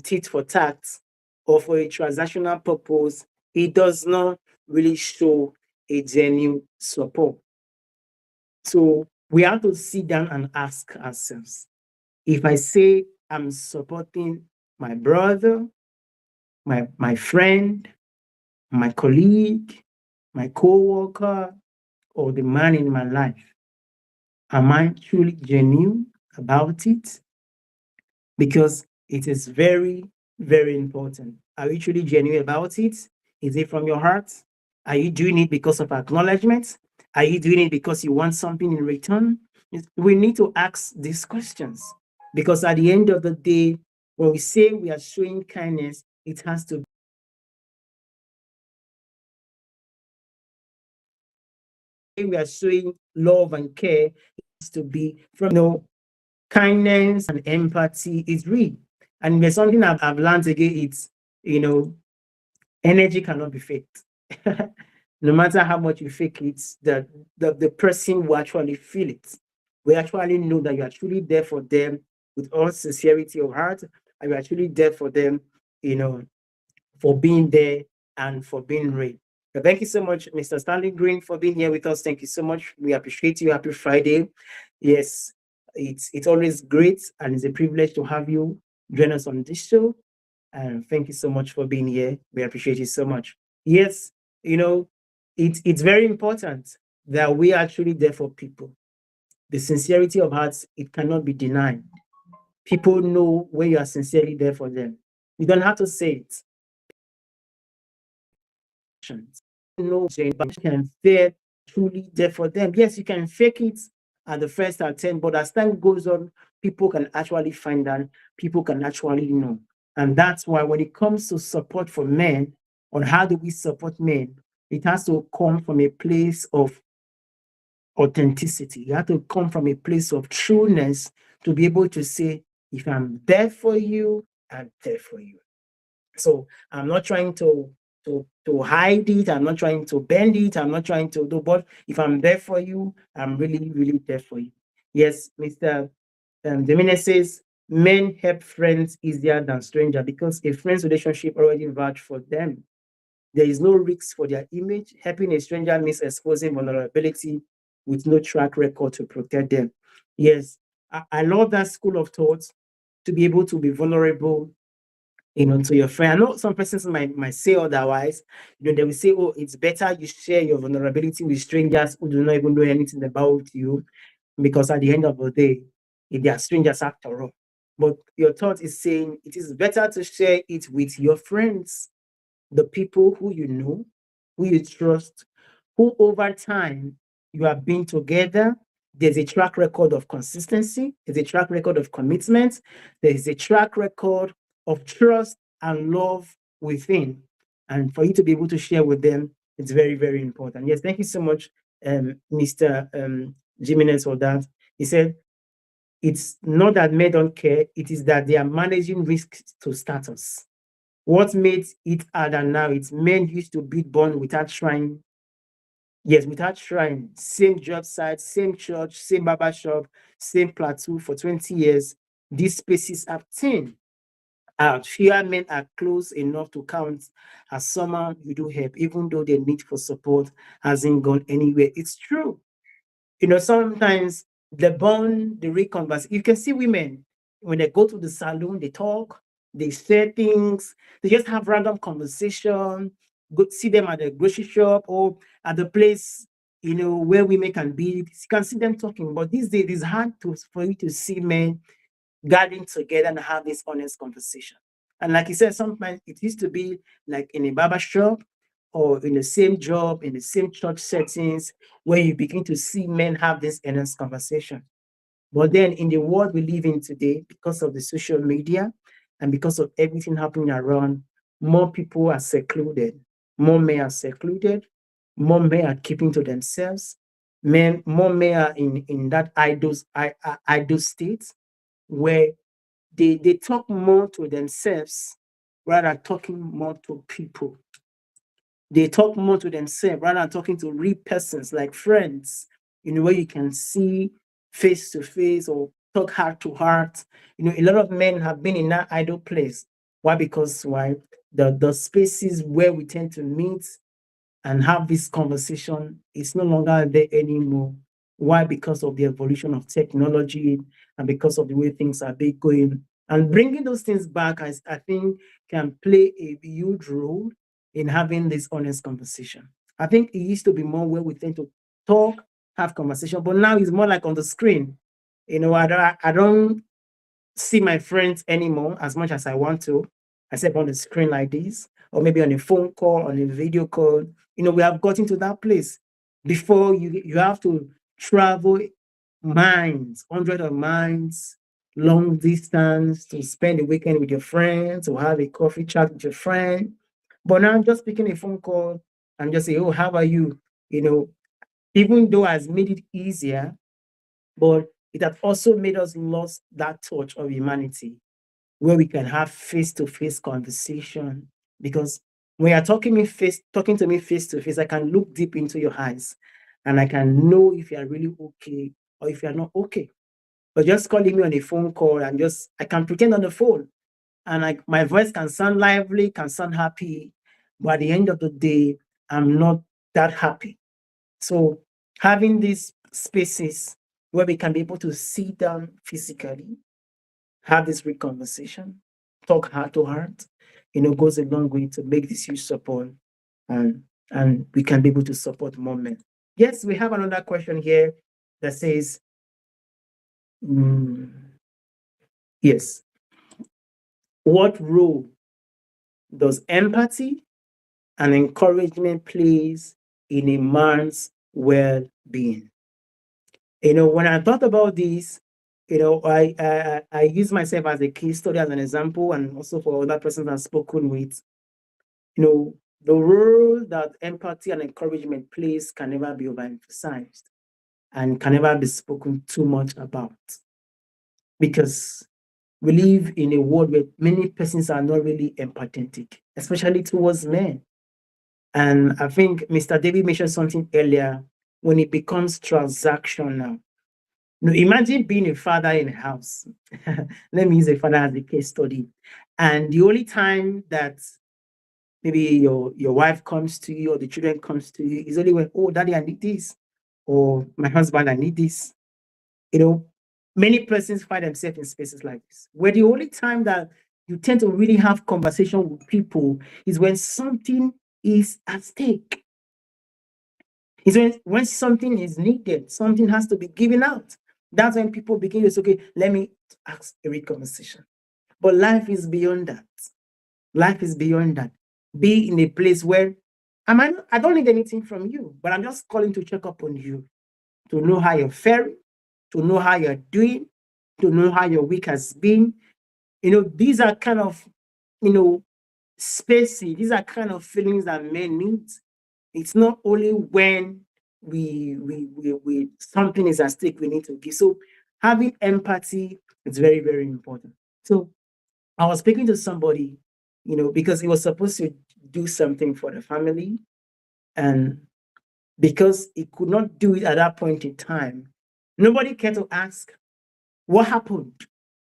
tit for tat, or for a transactional purpose, it does not really show a genuine support. So we have to sit down and ask ourselves, if I say I'm supporting my brother, my friend, my colleague, my co-worker, or the man in my life, am I truly genuine about it? Because it is very, very important. Are you truly genuine about it? Is it from your heart? Are you doing it because of acknowledgement? Are you doing it because you want something in return? We need to ask these questions, because at the end of the day, when we say we are showing kindness, it has to be, we are showing love and care, it has to be from, kindness and empathy is real. And there's something I've learned again, it's, you know, energy cannot be faked. No matter how much you fake it, the person will actually feel it. We actually know that you are truly there for them with all sincerity of heart, and you're actually there for them, you know, for being there and for being real. So thank you so much, Mr. Stanley Green, for being here with us. Thank you so much. We appreciate you. Happy Friday. Yes, it's always great and it's a privilege to have you join us on this show. And thank you so much for being here. We appreciate you so much. Yes, it's very important that we are actually there for people. The sincerity of hearts, it cannot be denied. People know when you are sincerely there for them. You don't have to say it. No, but you can feel truly there for them. Yes, you can fake it at the first attempt, but as time goes on, people can actually find out, people can actually know. And that's why when it comes to support for men, on how do we support men, it has to come from a place of authenticity. You have to come from a place of trueness to be able to say, if I'm there for you, I'm there for you. So I'm not trying to hide it. I'm not trying to bend it. I'm not trying to do. But if I'm there for you, I'm really, really there for you. Yes, Mr. Jimenez says men help friends easier than stranger because a friend's relationship already vouch for them. There is no risk for their image. Helping a stranger means exposing vulnerability with no track record to protect them. Yes, I love that school of thought, to be able to be vulnerable, to your friend. I know some persons might say otherwise. They will say, oh, it's better you share your vulnerability with strangers who do not even know anything about you, because at the end of the day, if they are strangers after all. But your thought is saying it is better to share it with your friends, the people who you know, who you trust, who over time you have been together. There's a track record of consistency, there's a track record of commitment, there's a track record of trust and love within. And for you to be able to share with them, it's very, very important. Yes, thank you so much, Mr. Jimenez, for that. He said, it's not that men don't care, it is that they are managing risks to status. What made it harder now is men used to be born without trying. Yes, without trying. Same job site, same church, same barber shop, same plateau for 20 years. These spaces have thinned out. Fewer men are close enough to count as someone you do help, even though the need for support hasn't gone anywhere. It's true. Sometimes the bond, the reconverse, you can see women when they go to the salon, they talk, they share things, they just have random conversation, go see them at the grocery shop or at the place, where women can be. You can see them talking. But these days it's hard for you to see men gathering together and have this honest conversation. And like you said, sometimes it used to be like in a barber shop or in the same job, in the same church settings, where you begin to see men have this honest conversation. But then in the world we live in today, because of the social media and because of everything happening around, more people are secluded. More men are secluded. More men are keeping to themselves. More men are in that idle state where they talk more to themselves rather than talking more to people. They talk more to themselves rather than talking to real persons like friends, where you can see face to face or talk heart to heart. A lot of men have been in that idle place. Why? Because why? The spaces where we tend to meet and have this conversation. It's no longer there anymore. Why? Because of the evolution of technology and because of the way things are being going. And bringing those things back, I think, can play a huge role in having this honest conversation. I think it used to be more where we tend to talk, have conversation, but now it's more like on the screen. I don't see my friends anymore as much as I want to, except on the screen like this, or maybe on a phone call, on a video call. We have gotten to that place. Before you have to travel miles, hundreds of miles, long distance to spend the weekend with your friends or have a coffee chat with your friend. But now I'm just picking a phone call and just say, "Oh, how are you?" You know, even though it has made it easier, but it has also made us lost that touch of humanity where we can have face-to-face conversation. Because when you're talking to me face to face, I can look deep into your eyes and I can know if you're really okay or if you're not okay. But just calling me on a phone call and I can pretend on the phone and my voice can sound lively, can sound happy, but at the end of the day, I'm not that happy. So having these spaces where we can be able to sit down physically, have this real conversation, talk heart to heart, goes a long way to make this huge support and we can be able to support more men. Yes, we have another question here that says, mm, yes, what role does empathy and encouragement plays in a man's well-being? When I thought about this, I use myself as a case study, as an example, and also for other persons I've spoken with. The role that empathy and encouragement plays can never be overemphasized and can never be spoken too much about, because we live in a world where many persons are not really empathetic, especially towards men. And I think Mr. David mentioned something earlier when it becomes transactional. Imagine being a father in a house. Let me use a father as a case study. And the only time that maybe your wife comes to you or the children comes to you is only when, "Oh, daddy, I need this," or "My husband, I need this." You know, Many persons find themselves in spaces like this, where the only time that you tend to really have conversation with people is when something is at stake. Is when something is needed, something has to be given out. That's when people begin to say, "Okay, let me ask a real conversation." But life is beyond that. Life is beyond that. Be in a place where I don't need anything from you, but I'm just calling to check up on you, to know how you're faring, to know how you're doing, to know how your week has been. These are kind of, you know, spacey. These are kind of feelings that men need. It's not only when we something is at stake we need to give. So having empathy is very, very important. So I was speaking to somebody, because he was supposed to do something for the family, and because he could not do it at that point in time, nobody cared to ask what happened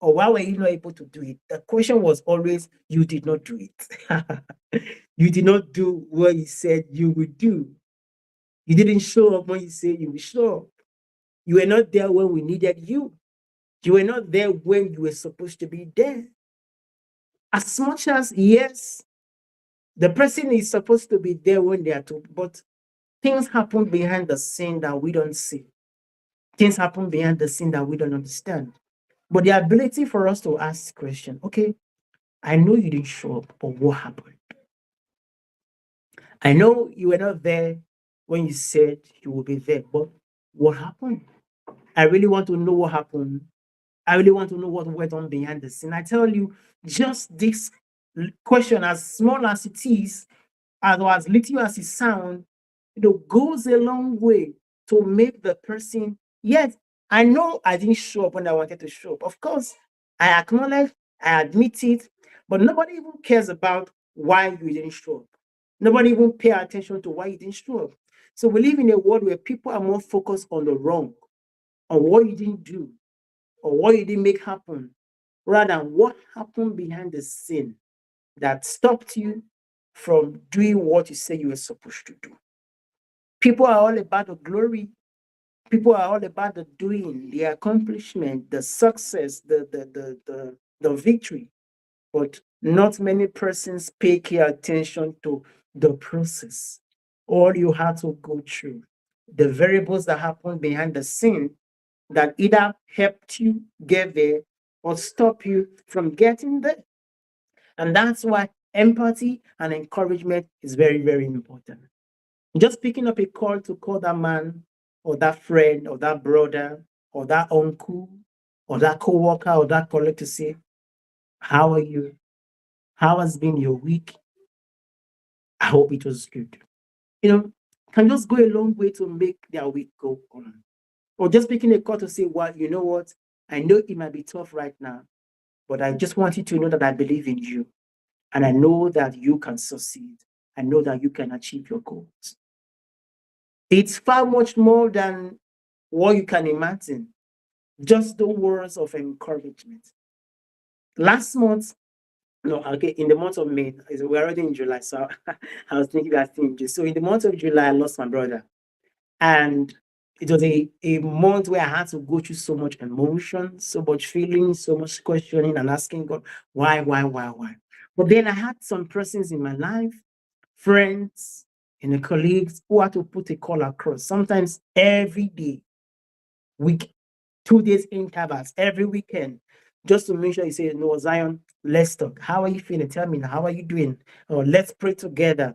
or why were you not able to do it. The question was always, you did not do it. You did not do what you said you would do. You didn't show up when you said you would show up. You were not there when we needed you. You were not there when you were supposed to be there. As much as, yes, the person is supposed to be there when they are to, but things happen behind the scene that we don't see. Things happen behind the scene that we don't understand. But the ability for us to ask question, "Okay, I know you didn't show up, but what happened? I know you were not there when you said you will be there, but what happened? I really want to know what happened. I really want to know what went on behind the scene." I tell you, just this question, as small as it is, as little as it sounds, goes a long way to make the person, yes, I know I didn't show up when I wanted to show up. Of course, I acknowledge, I admit it, but nobody even cares about why you didn't show up. Nobody even pay attention to why you didn't show up. So we live in a world where people are more focused on the wrong, on what you didn't do, or what you didn't make happen, rather than what happened behind the scene that stopped you, from doing what you say you were supposed to do. People are all about the glory. People are all about the doing, the accomplishment, the success, the victory. But not many persons pay care attention to the process. All you have to go through, the variables that happen behind the scene that either helped you get there or stop you from getting there. And that's why empathy and encouragement is very, very important. Just picking up a call to call that man or that friend or that brother or that uncle or that co-worker or that colleague to say, how are you? How has been your week? I hope it was good. Can just go a long way to make their week go on. Or just picking a call to say, well, you know what? I know it might be tough right now, but I just want you to know that I believe in you. And I know that you can succeed. I know that you can achieve your goals. It's far much more than what you can imagine. Just the words of encouragement. Last month, no, okay, in the month of May, we're already in July, so I was thinking that thing. So in the month of July, I lost my brother. And it was a month where I had to go through so much emotion, so much feeling, so much questioning and asking God, why? But then I had some persons in my life, friends, and colleagues who had to put a call across, sometimes every day, week, 2 days intervals, every weekend, just to make sure you say, no, Zion, let's talk. How are you feeling? Tell me, how are you doing? Or let's pray together.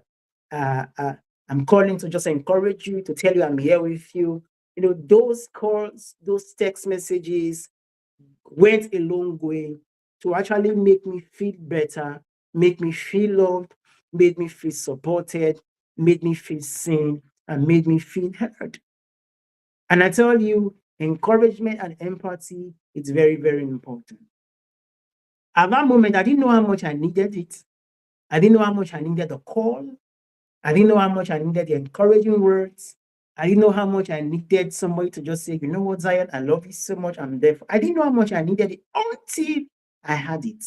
I'm calling to just encourage you, to tell you I'm here with you. Those calls, those text messages went a long way to actually make me feel better, make me feel loved, made me feel supported, made me feel seen, and made me feel heard. And I tell you, encouragement and empathy is very, very important. At that moment, I didn't know how much I needed it. I didn't know how much I needed the call. I didn't know how much I needed the encouraging words. I didn't know how much I needed somebody to just say, you know what, Zion, I love you so much. I'm there. I didn't know how much I needed it until I had it.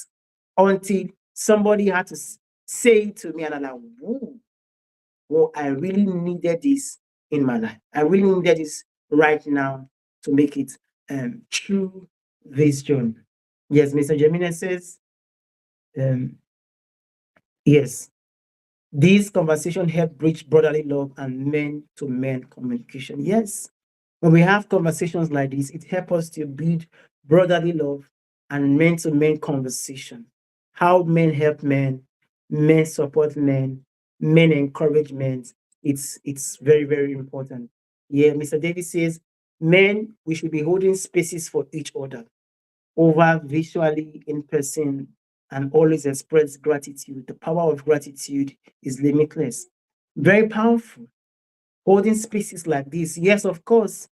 Until somebody had to say it to me, and I'm like, whoa, I really needed this in my life. I really needed this right now to make it through this journey. Yes, Mr. Gemini says, yes, these conversations help bridge brotherly love and men-to-men communication. Yes, when we have conversations like this, it helps us to build brotherly love and men-to-men conversation. How men help men, men support men encouragement. It's very, very important. Yeah, Mr. Davis says, men, we should be holding spaces for each other over visually in person and always express gratitude. The power of gratitude is limitless. Very powerful. Holding spaces like this. Yes, of course.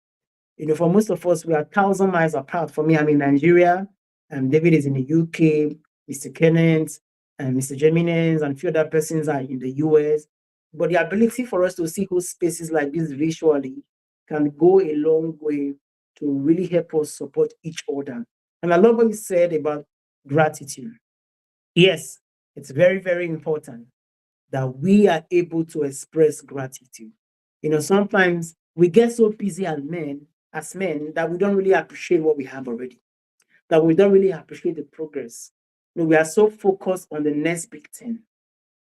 For most of us, we are 1,000 miles apart. For me, I'm in Nigeria, and David is in the UK, Mr. Kenneth, and Mr. Jimenez, and a few other persons are in the US. But the ability for us to see whole spaces like this visually can go a long way to really help us support each other. And I love what you said about gratitude. Yes, it's very, very important that we are able to express gratitude. Sometimes we get so busy as men, that we don't really appreciate what we have already, that we don't really appreciate the progress. We are so focused on the next big thing.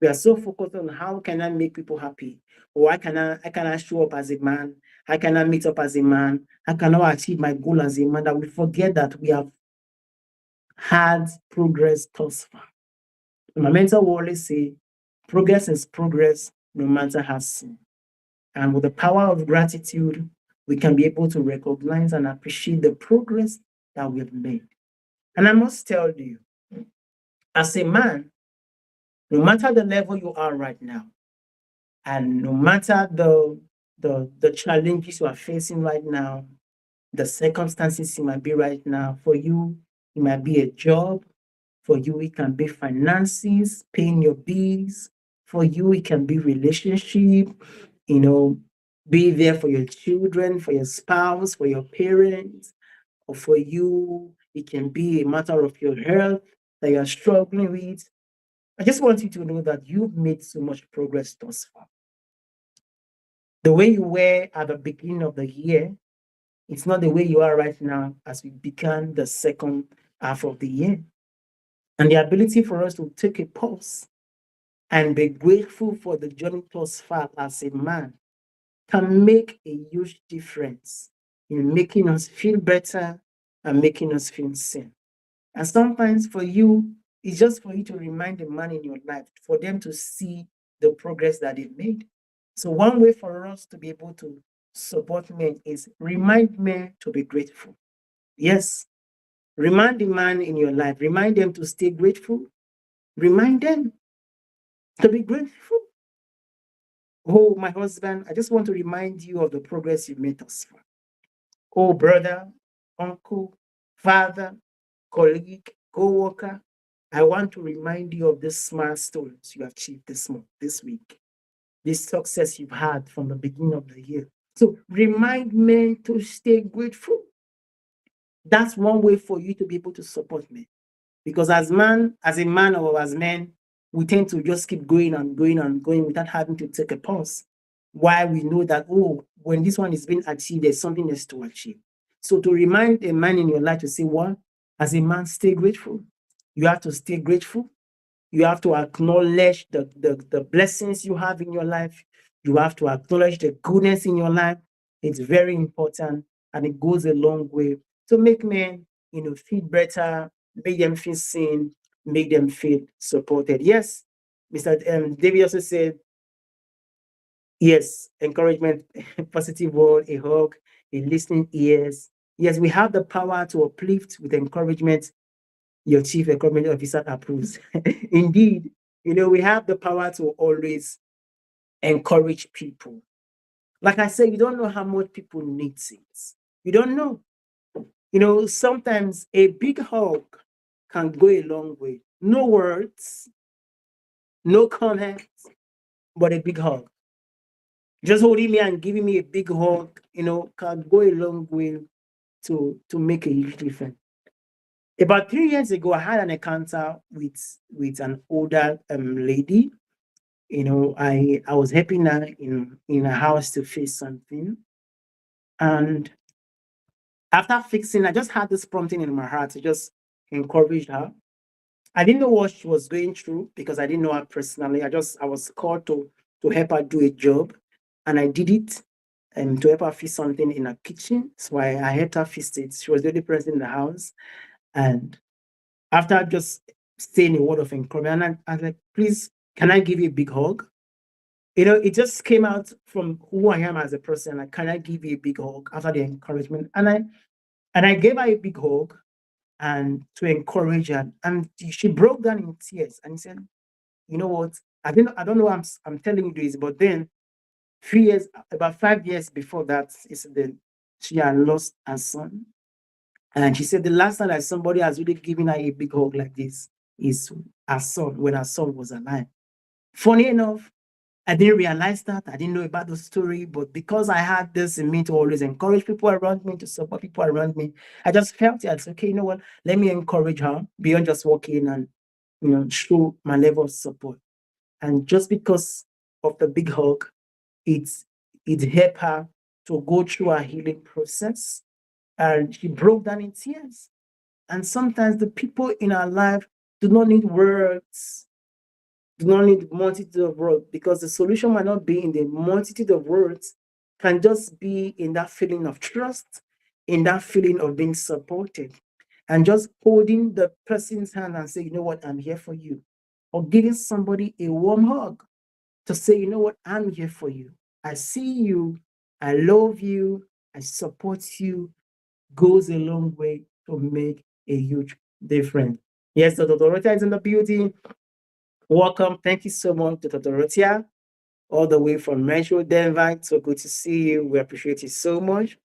We are so focused on how can I make people happy, or how can I show up as a man, how can I meet up as a man, how can I achieve my goal as a man, that we forget that we have had progress thus far. My mentor will always say, progress is progress, no matter how soon. And with the power of gratitude, we can be able to recognize and appreciate the progress that we've made. And I must tell you, as a man, no matter the level you are right now, and no matter the challenges you are facing right now, the circumstances you might be right now, for you, it might be a job. For you, it can be finances, paying your bills. For you, it can be relationship, be there for your children, for your spouse, for your parents. Or for you, it can be a matter of your health that you're struggling with. I just want you to know that you've made so much progress thus far. The way you were at the beginning of the year, it's not the way you are right now as we began the second half of the year. And the ability for us to take a pause and be grateful for the journey thus far as a man can make a huge difference in making us feel better and making us feel seen. And sometimes for you, it's just for you to remind the man in your life, for them to see the progress that they've made. So one way for us to be able to support men is remind men to be grateful. Yes, remind the man in your life, remind them to stay grateful, remind them to be grateful. Oh, my husband, I just want to remind you of the progress you made thus far. Oh, brother, uncle, father, colleague, co-worker, I want to remind you of these milestones you achieved this month, this week, this success you've had from the beginning of the year. So remind me to stay grateful. That's one way for you to be able to support me. Because as a man or as men, we tend to just keep going and going and going without having to take a pause. Why we know that, oh, when this one is being achieved, there's something else to achieve. So to remind a man in your life to say, well, as a man, stay grateful. You have to stay grateful. You have to acknowledge the blessings you have in your life. You have to acknowledge the goodness in your life. It's very important and it goes a long way to make men, feel better, make them feel seen, make them feel supported. Yes, Mr. David also said, yes, encouragement, positive word, a hug, a listening ears. Yes, we have the power to uplift with encouragement. Your chief encouragement officer approves. Indeed, we have the power to always encourage people. Like I said, you don't know how much people need things. You don't know. Sometimes a big hug can go a long way. No words, no comments, but a big hug. Just holding me and giving me a big hug, can go a long way to make a huge difference. About 3 years ago, I had an encounter with an older lady. I was helping her in a house to fix something, and after fixing, I just had this prompting in my heart to just encourage her. I didn't know what she was going through because I didn't know her personally. I was called to help her do a job, and I did it to help her fix something in her kitchen. So I helped her fix it. She was the only person in the house, and after just saying a word of encouragement, I was like, please, can I give you a big hug? It just came out from who I am as a person. Like, can I give you a big hug after the encouragement? And I gave her a big hug and to encourage her. And she broke down in tears and said, you know what? I don't know I'm telling you this, but then about 5 years before that, she had lost her son. And she said the last time that somebody has really given her a big hug like this is her son, when her son was alive. Funny enough, I didn't realize that. I didn't know about the story, but because I had this in me to always encourage people around me, to support people around me, I just felt it. I said, okay, you know what? Let me encourage her beyond just walking and, show my level of support. And just because of the big hug, it helped her to go through a healing process. And she broke down in tears. And sometimes the people in our life do not need words, do not need multitude of words, because the solution might not be in the multitude of words, can just be in that feeling of trust, in that feeling of being supported, and just holding the person's hand and say, you know what, I'm here for you. Or giving somebody a warm hug to say, you know what, I'm here for you. I see you, I love you, I support you, goes a long way to make a huge difference. Yes, Dr. Dorothea is in the building. Welcome. Thank you so much, Dr. Dorothea, all the way from Metro Denver. So good to see you. We appreciate you so much.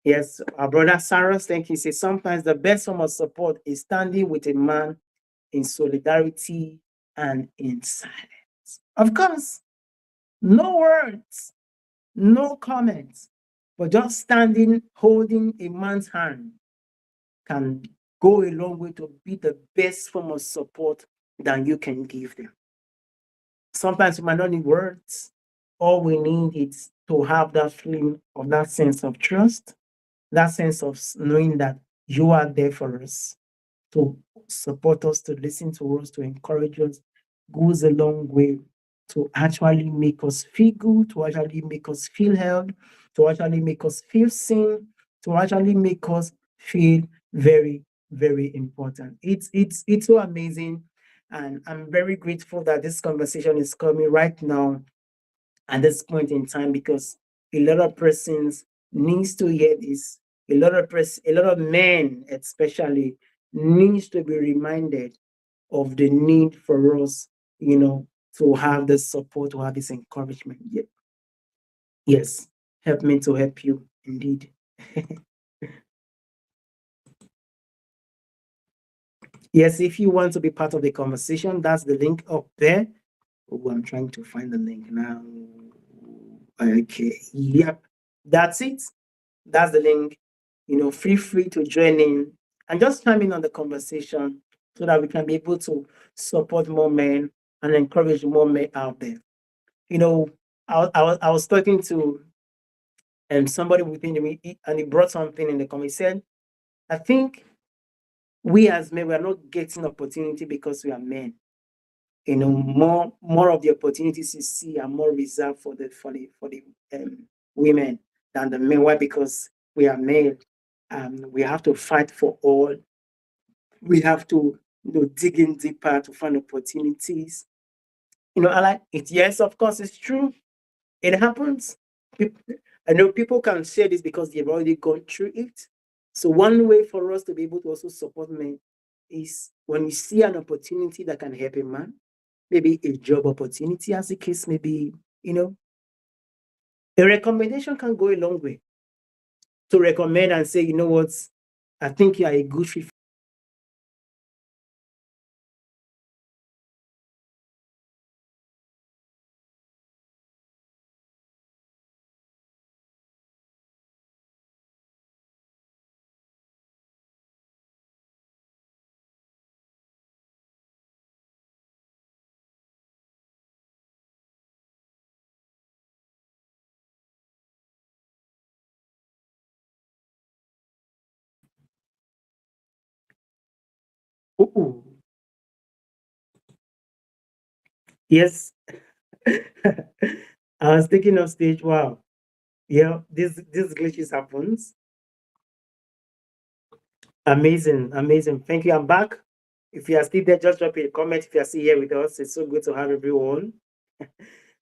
Yes, our brother Cyrus, thank you. He says sometimes the best form of support is standing with a man in solidarity and in silence. Of course, no words, no comments, but just standing, holding a man's hand can go a long way to be the best form of support that you can give them. Sometimes we might not need words. All we need is to have that feeling of that sense of trust, that sense of knowing that you are there for us, to support us, to listen to us, to encourage us, goes a long way to actually make us feel good, to actually make us feel held, to actually make us feel seen, to actually make us feel very, very important. It's so amazing. And I'm very grateful that this conversation is coming right now at this point in time, because a lot of persons needs to hear this. A lot of men especially needs to be reminded of the need for us, to have this support, to have this encouragement. Yes, help me to help you indeed. Yes, if you want to be part of the conversation, that's the link up there. Oh, I'm trying to find the link now. Okay, yep, that's it. That's the link. Feel free to join in and just chime in on the conversation so that we can be able to support more men and encourage more men out there. You know, I was talking to somebody within the meeting, and he brought something in the comment. He said, I think we as men, we are not getting opportunity because we are men. More of the opportunities you see are more reserved for the women than the men. Why? Because we are male. We have to fight for all. We have to dig in deeper to find opportunities. I like it. Yes, of course, it's true. It happens. I know people can share this because they've already gone through it. So one way for us to be able to also support men is when we see an opportunity that can help a man, maybe a job opportunity, as the case may be, a recommendation can go a long way. To recommend and say, you know what, I think you are a good fit. Ooh, yes. I was thinking of stage. Wow. Yeah, this glitches happens. Amazing, amazing. Thank you. I'm back. If you are still there, just drop in a comment. If you are still here with us, it's so good to have everyone.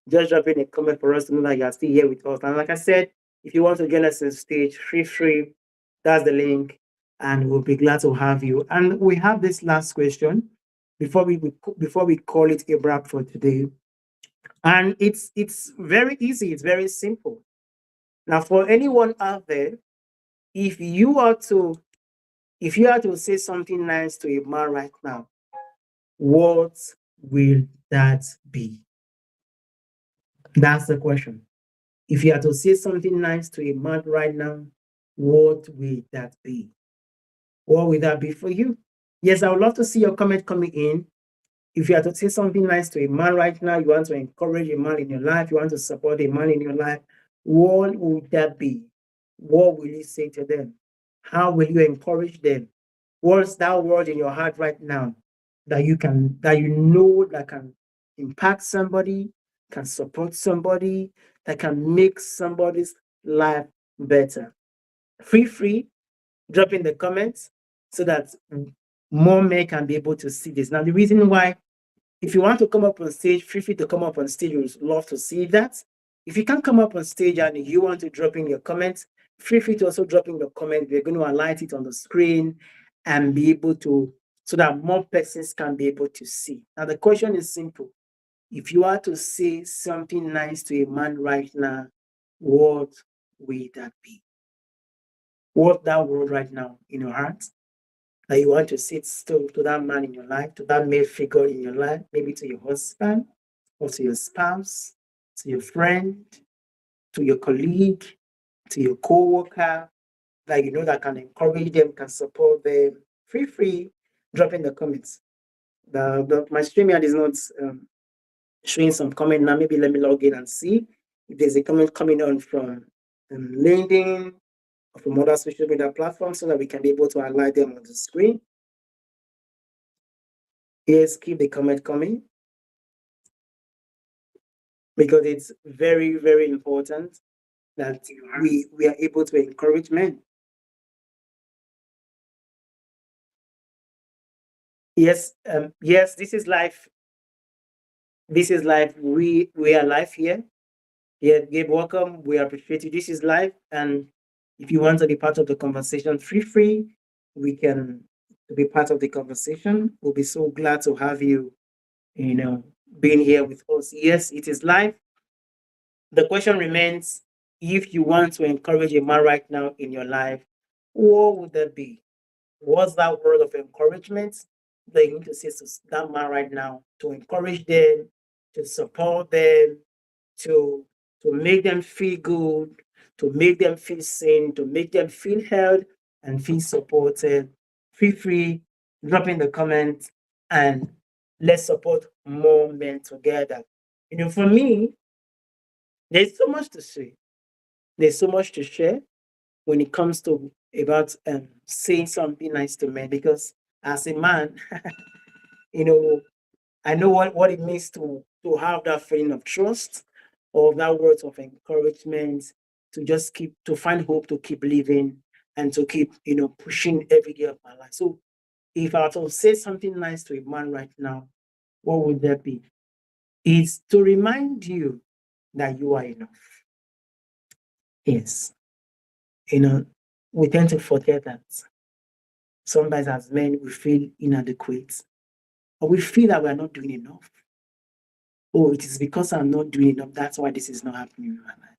Just drop in a comment for us to know that you are still here with us. And like I said, if you want to join us on stage, feel free. That's the link, and we'll be glad to have you. And we have this last question before we call it a wrap for today. And it's very easy. It's very simple. Now, for anyone out there, if you are to if you are to say something nice to a man right now, what will that be? That's the question. If you are to say something nice to a man right now, what will that be? What will that be for you? Yes, I would love to see your comment coming in. If you are to say something nice to a man right now, you want to encourage a man in your life, you want to support a man in your life, what would that be? What will you say to them? How will you encourage them? What's that word in your heart right now that that can impact somebody, can support somebody, that can make somebody's life better? Feel free, drop in the comments so that more men can be able to see this. Now, the reason why, if you want to come up on stage, feel free to come up on stage. We would love to see that. If you can't come up on stage and you want to drop in your comments, feel free to also drop in your comment. We're going to highlight it on the screen and be able to, so that more persons can be able to see. Now, the question is simple. If you are to say something nice to a man right now, what will that be? What that word right now in your heart that you want to say to that man in your life, to that male figure in your life, maybe to your husband or to your spouse, to your friend, to your colleague, to your co-worker, that you know that can encourage them, can support them. Feel free, drop in the comments. My StreamYard is not showing some comment now. Maybe let me log in and see if there's a comment coming on from LinkedIn or from other social media platforms so that we can be able to highlight them on the screen. Yes, keep the comment coming because it's very, very important that we are able to encourage men. Yes, yes, this is life. This is life. We are live here. Yeah, Gabe, welcome. We appreciate you. This is live, and if you want to be part of the conversation, feel free. We can be part of the conversation. We'll be so glad to have you, you know, being here with us. Yes, it is live. The question remains: if you want to encourage a man right now in your life, what would that be? What's that word of encouragement that you need to say to that man right now to encourage them, to support them, to to make them feel good, to make them feel seen, to make them feel held and feel supported? Feel free, drop in the comments, and let's support more men together. For me, there's so much to say. There's so much to share when it comes to about saying something nice to men because as a man, you know, I know what it means to have that feeling of trust or that words of encouragement to just keep to find hope to keep living and to keep pushing every day of my life. So if I were to say something nice to a man right now, what would that be? It's to remind you that you are enough. Yes. We tend to forget that sometimes as men we feel inadequate or we feel that we're not doing enough. Oh, it is because I'm not doing enough. That's why this is not happening in my life.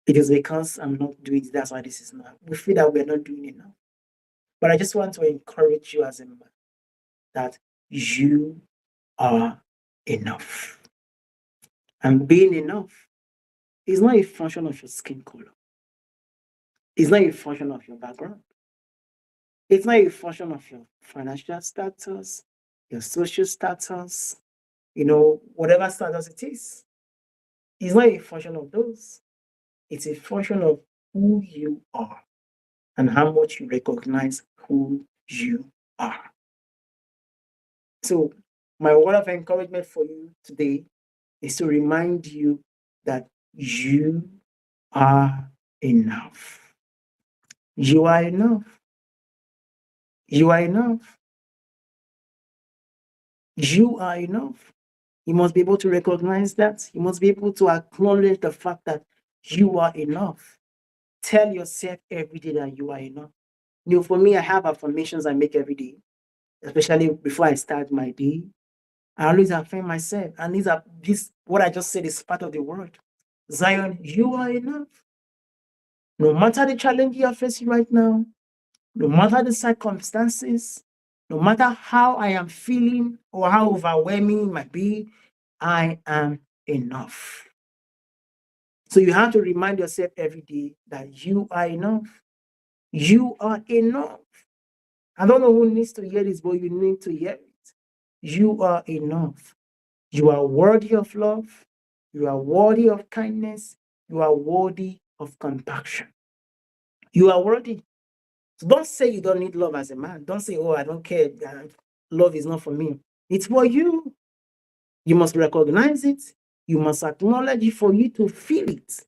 It is because I'm not doing it. That's why this is not. We feel that we're not doing enough. But I just want to encourage you as a man that you are enough. And being enough is not a function of your skin color. It's not a function of your background. It's not a function of your financial status, your social status, whatever status it is. It's not a function of those. It's a function of who you are and how much you recognize who you are. So, my word of encouragement for you today is to remind you that you are enough. You are enough. You are enough. You are enough. You must be able to recognize that. You must be able to acknowledge the fact that you are enough. Tell yourself every day that you are enough. For me, I have affirmations I make every day, especially before I start my day. I always affirm myself. And what I just said is part of the word. Zion, you are enough. No matter the challenge you are facing right now, no matter the circumstances, no matter how I am feeling or how overwhelming it might be, I am enough. So you have to remind yourself every day that you are enough. You are enough. I don't know who needs to hear this, but you need to hear it. You are enough. You are worthy of love. You are worthy of kindness. You are worthy of compassion. You are worthy. So don't say you don't need love as a man. Don't say, oh, I don't care. Love is not for me. It's for you. You must recognize it. You must acknowledge it for you to feel it.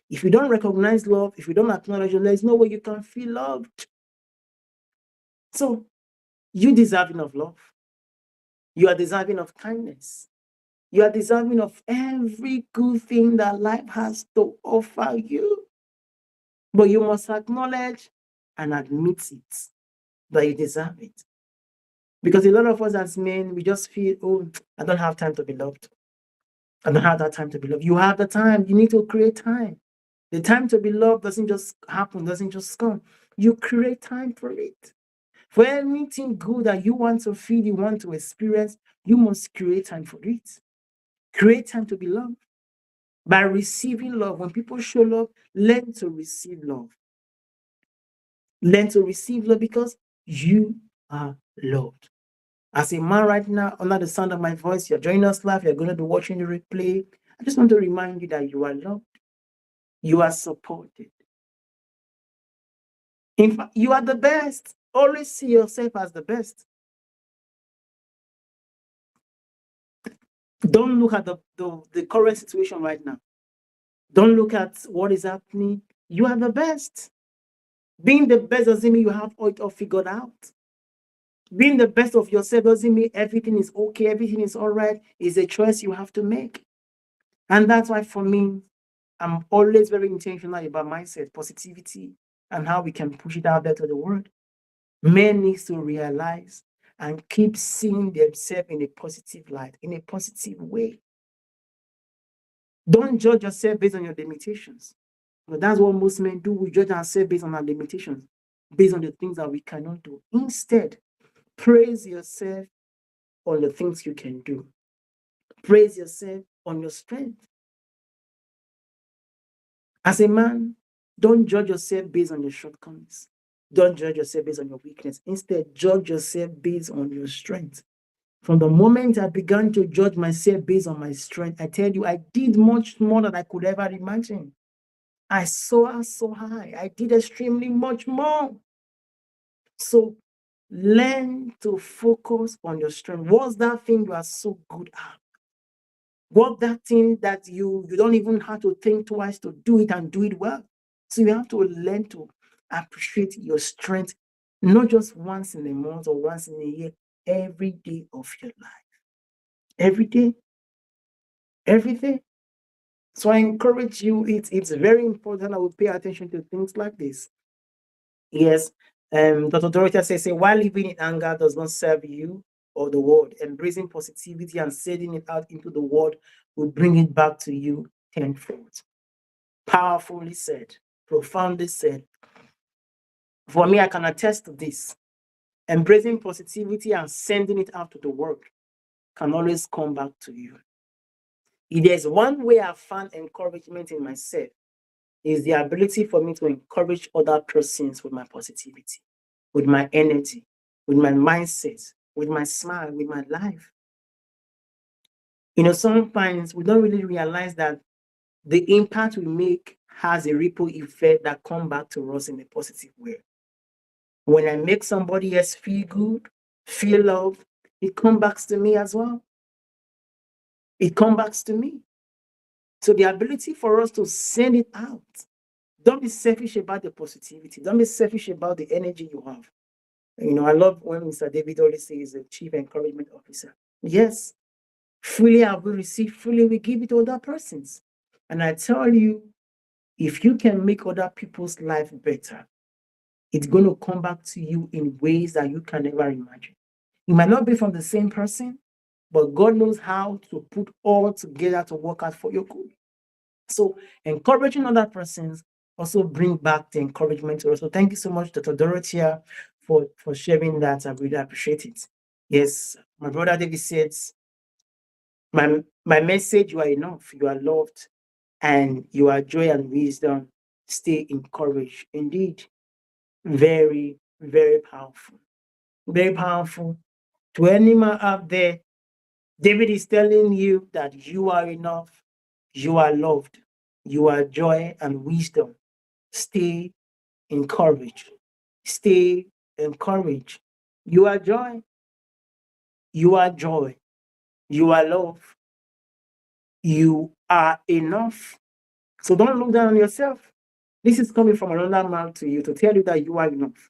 If you don't recognize love, if you don't acknowledge it, there's no way you can feel loved. So you deserving of love. You are deserving of kindness. You are deserving of every good thing that life has to offer you. But you must acknowledge and admit it, that you deserve it. Because a lot of us as men, we just feel, oh, I don't have time to be loved. I don't have that time to be loved. You have the time. You need to create time. The time to be loved doesn't just happen, doesn't just come. You create time for it. For anything good that you want to feel, you want to experience, you must create time for it. Create time to be loved. By receiving love, when people show love, learn to receive love. Learn to receive love because you are loved. As a man right now, under the sound of my voice, you're joining us live, you're going to be watching the replay. I just want to remind you that you are loved. You are supported. In fact, you are the best. Always see yourself as the best. Don't look at the current situation right now. Don't look at what is happening. You are the best. Being the best doesn't mean you have it all figured out. Being the best of yourself doesn't mean everything is okay, everything is all right. It's a choice you have to make. And that's why for me, I'm always very intentional about mindset, positivity, and how we can push it out there to the world. Men need to realize and keep seeing themselves in a positive light, in a positive way. Don't judge yourself based on your limitations. But that's what most men do. We judge ourselves based on our limitations, based on the things that we cannot do. Instead, praise yourself on the things you can do. Praise yourself on your strength. As a man, don't judge yourself based on your shortcomings. Don't judge yourself based on your weakness. Instead, judge yourself based on your strength. From the moment I began to judge myself based on my strength, I tell you, I did much more than I could ever imagine. I saw so high. I did extremely much more. So learn to focus on your strength. What's that thing you are so good at? What that thing that you don't even have to think twice to do it and do it well. So you have to learn to appreciate your strength, not just once in a month or once in a year, every day of your life. Every day. Every day. So I encourage you, it's very important that we pay attention to things like this. Yes. Dr. Dorothy says, while living in anger does not serve you or the world, embracing positivity and sending it out into the world will bring it back to you tenfold. Powerfully said, profoundly said. For me, I can attest to this. Embracing positivity and sending it out to the world can always come back to you. If there's one way I found encouragement in myself, is the ability for me to encourage other persons with my positivity, with my energy, with my mindset, with my smile, with my life. Sometimes we don't really realize that the impact we make has a ripple effect that comes back to us in a positive way. When I make somebody else feel good, feel loved, it comes back to me as well. It comes back to me. So the ability for us to send it out. Don't be selfish about the positivity. Don't be selfish about the energy you have. I love when Mr. David always says he's the chief encouragement officer. Yes, freely have we received, freely we give it to other persons. And I tell you, if you can make other people's life better, it's going to come back to you in ways that you can never imagine. It might not be from the same person, but God knows how to put all together to work out for your good. So encouraging other persons also bring back the encouragement to us. So thank you so much, Dr. Dorothea, for sharing that. I really appreciate it. Yes, my brother David says, my message, you are enough, you are loved, and you are joy and wisdom. Stay encouraged. Indeed, very, very powerful. Very powerful. To any man out there, David is telling you that you are enough, you are loved, you are joy and wisdom. Stay encouraged. Stay encouraged. You are joy. You are joy. You are love. You are enough. So don't look down on yourself. This is coming from another man to you to tell you that you are enough.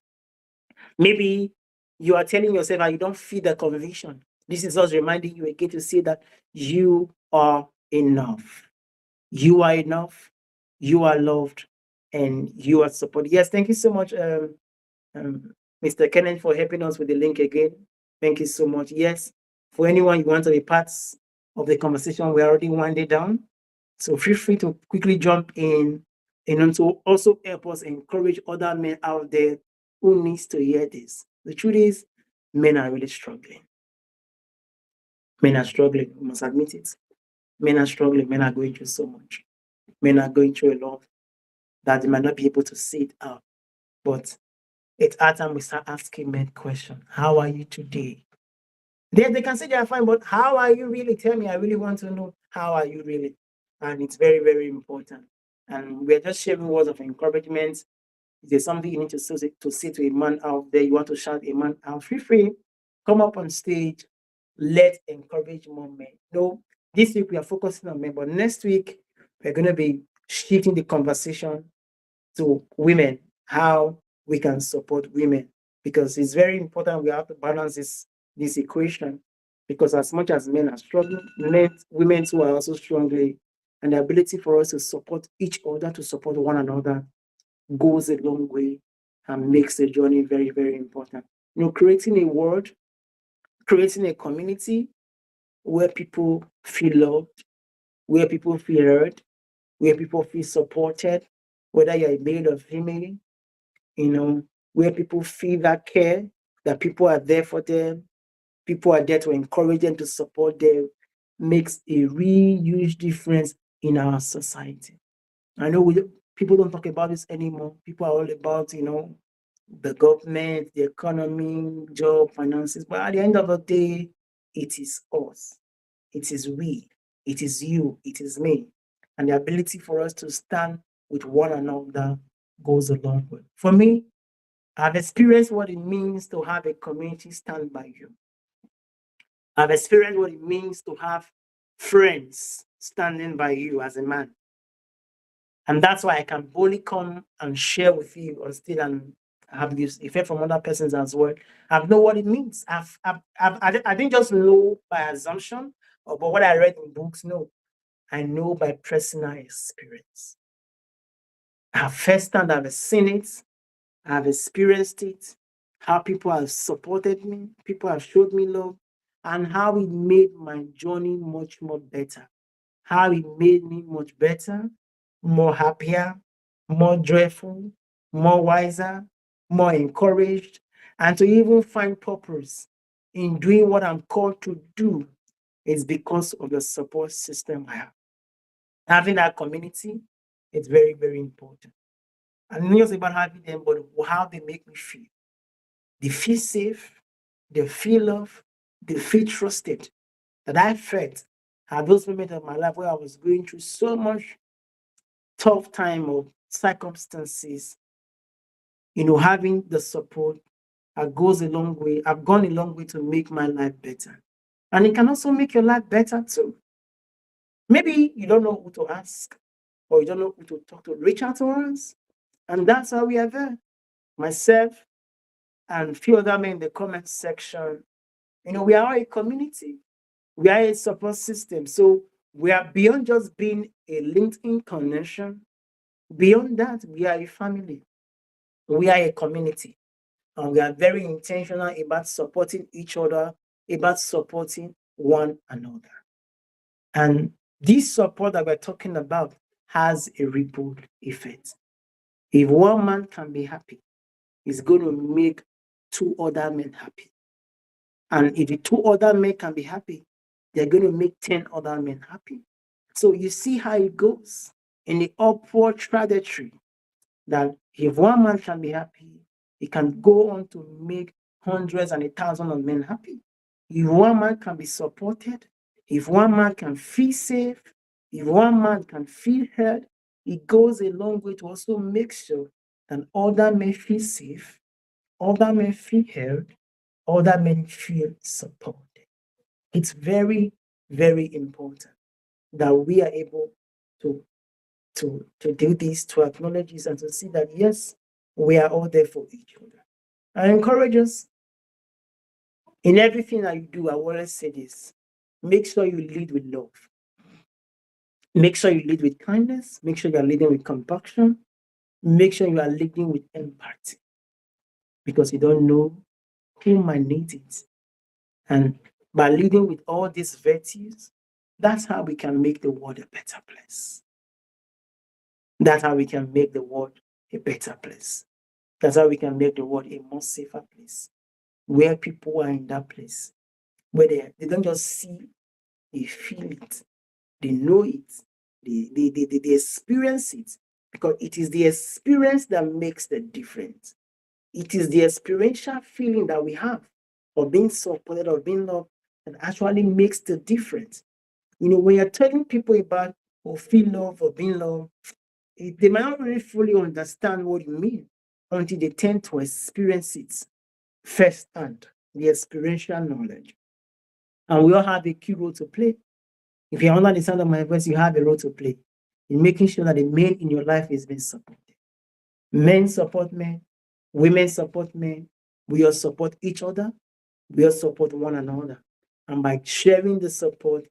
Maybe you are telling yourself that you don't feel the conviction. This is us reminding you again to say that you are enough. You are enough. You are loved, and you are supported. Yes, thank you so much, Mr. Kenneth, for helping us with the link again. Thank you so much. Yes, for anyone you want to be part of the conversation, we're already winding down. So feel free to quickly jump in and also help us encourage other men out there who needs to hear this. The truth is, men are really struggling. Men are struggling. We must admit it. Men are struggling. Men are going through so much. Men are going through a lot that they might not be able to see it out. But it's our time we start asking men questions. How are you today? They can say they are fine, but how are you really? Tell me, I really want to know, how are you really? And it's very, very important. And we're just sharing words of encouragement. If there's something you need to say to a man out there, you want to shout a man out, feel free, come up on stage. Let's encourage more men. No, this week we are focusing on men, but next week we're going to be shifting the conversation to women, how we can support women, because it's very important we have to balance this equation, because as much as men are struggling, women too are also struggling, and the ability for us to support each other, to support one another, goes a long way and makes the journey very, very important. Creating a world, creating a community where people feel loved, where people feel heard, where people feel supported, whether you're a male or female, where people feel that care, that people are there for them, people are there to encourage them, to support them, makes a real huge difference in our society. I know people don't talk about this anymore. People are all about, the government, the economy, job, finances. But at the end of the day, it is us. It is we. It is you. It is me. And the ability for us to stand with one another goes a long way. For me, I've experienced what it means to have a community stand by you. I've experienced what it means to have friends standing by you as a man. And that's why I can boldly come and share with you on stage and have this effect from other persons as well. I know what it means. I didn't just know by assumption or by what I read in books. No, I know by personal experience. I've firsthand, I've seen it, I've experienced it, how people have supported me, people have showed me love, and how it made my journey much more better. How it made me much better, more happier, more joyful, more wiser, more encouraged, and to even find purpose in doing what I'm called to do is because of the support system I have. Having that community is very, very important. And not just about having them, but how they make me feel. They feel safe, they feel love, they feel trusted. That I felt at those moments of my life where I was going through so much tough time or circumstances, having the support goes a long way. I've gone a long way to make my life better. And it can also make your life better too. Maybe you don't know who to ask or you don't know who to talk to. Reach out to us. And that's how we are there. Myself and a few other men in the comment section. We are a community. We are a support system. So we are beyond just being a LinkedIn connection. Beyond that, we are a family. We are a community. And we are very intentional about supporting each other, about supporting one another. And this support that we're talking about has a ripple effect. If one man can be happy, it's going to make two other men happy. And if the two other men can be happy, they're going to make 10 other men happy. So you see how it goes in the upward trajectory, that if one man can be happy, he can go on to make hundreds and 1,000 of men happy. If one man can be supported, if one man can feel safe, if one man can feel heard, it goes a long way to also make sure that other men feel safe, other men feel heard, other men feel supported. It's very, very important that we are able to do this, to acknowledge this, and to see that, yes, we are all there for each other. I encourage us in everything that you do. I always say this: make sure you lead with love. Make sure you lead with kindness. Make sure you are leading with compassion. Make sure you are leading with empathy, because you don't know who might need it. And by leading with all these virtues, that's how we can make the world a better place. That's how we can make the world a better place. That's how we can make the world a more safer place, where people are in that place, where they don't just see, they feel it, they know it, they experience it, because it is the experience that makes the difference. It is the experiential feeling that we have of being supported, of being loved, that actually makes the difference. When you're telling people about or feel love or being loved, they might not really fully understand what you mean until they tend to experience it firsthand, the experiential knowledge. And we all have a key role to play. If you're under the sound of my voice, you have a role to play in making sure that the men in your life is being supported. Men support men, women support men. We all support each other. We all support one another. And by sharing the support,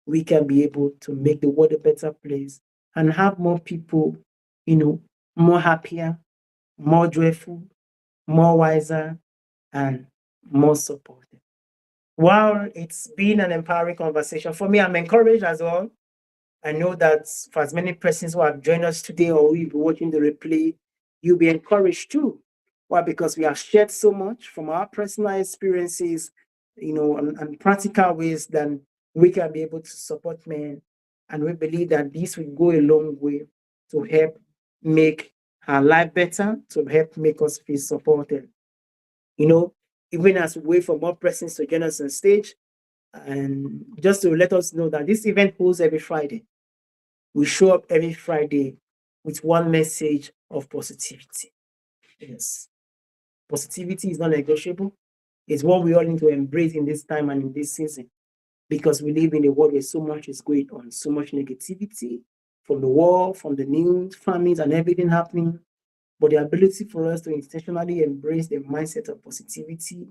we can be able to make the world a better place and have more people, more happier, more joyful, more wiser, and more supported. Well, it's been an empowering conversation. For me, I'm encouraged as well. I know that for as many persons who have joined us today or will be watching the replay, you'll be encouraged too. Why? Because we have shared so much from our personal experiences, and practical ways that we can be able to support men. And we believe that this will go a long way to help make our life better, to help make us feel supported. Even as we wait for more persons to join us on stage, and just to let us know that this event holds every Friday. We show up every Friday with one message of positivity. Yes. Positivity is not negotiable. It's what we all need to embrace in this time and in this season, because we live in a world where so much is going on, so much negativity from the war, from the news, famines, and everything happening. But the ability for us to intentionally embrace the mindset of positivity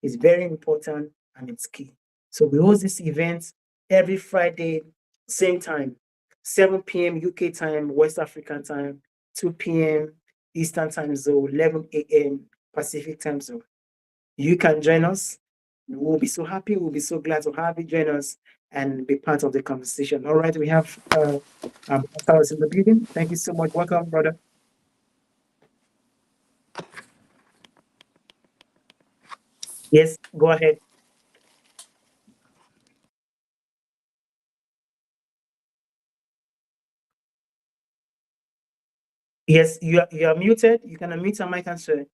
is very important, and it's key. So we host this event every Friday, same time, 7 p.m. UK time, West African time, 2 p.m. Eastern time zone, 11 a.m. Pacific time zone. You can join us. We'll be so happy. We'll be so glad to have you join us and be part of the conversation. All right, we have Carlos in the building. Thank you so much. Welcome, brother. Yes, go ahead. Yes, you are muted. You can unmute your mic and say.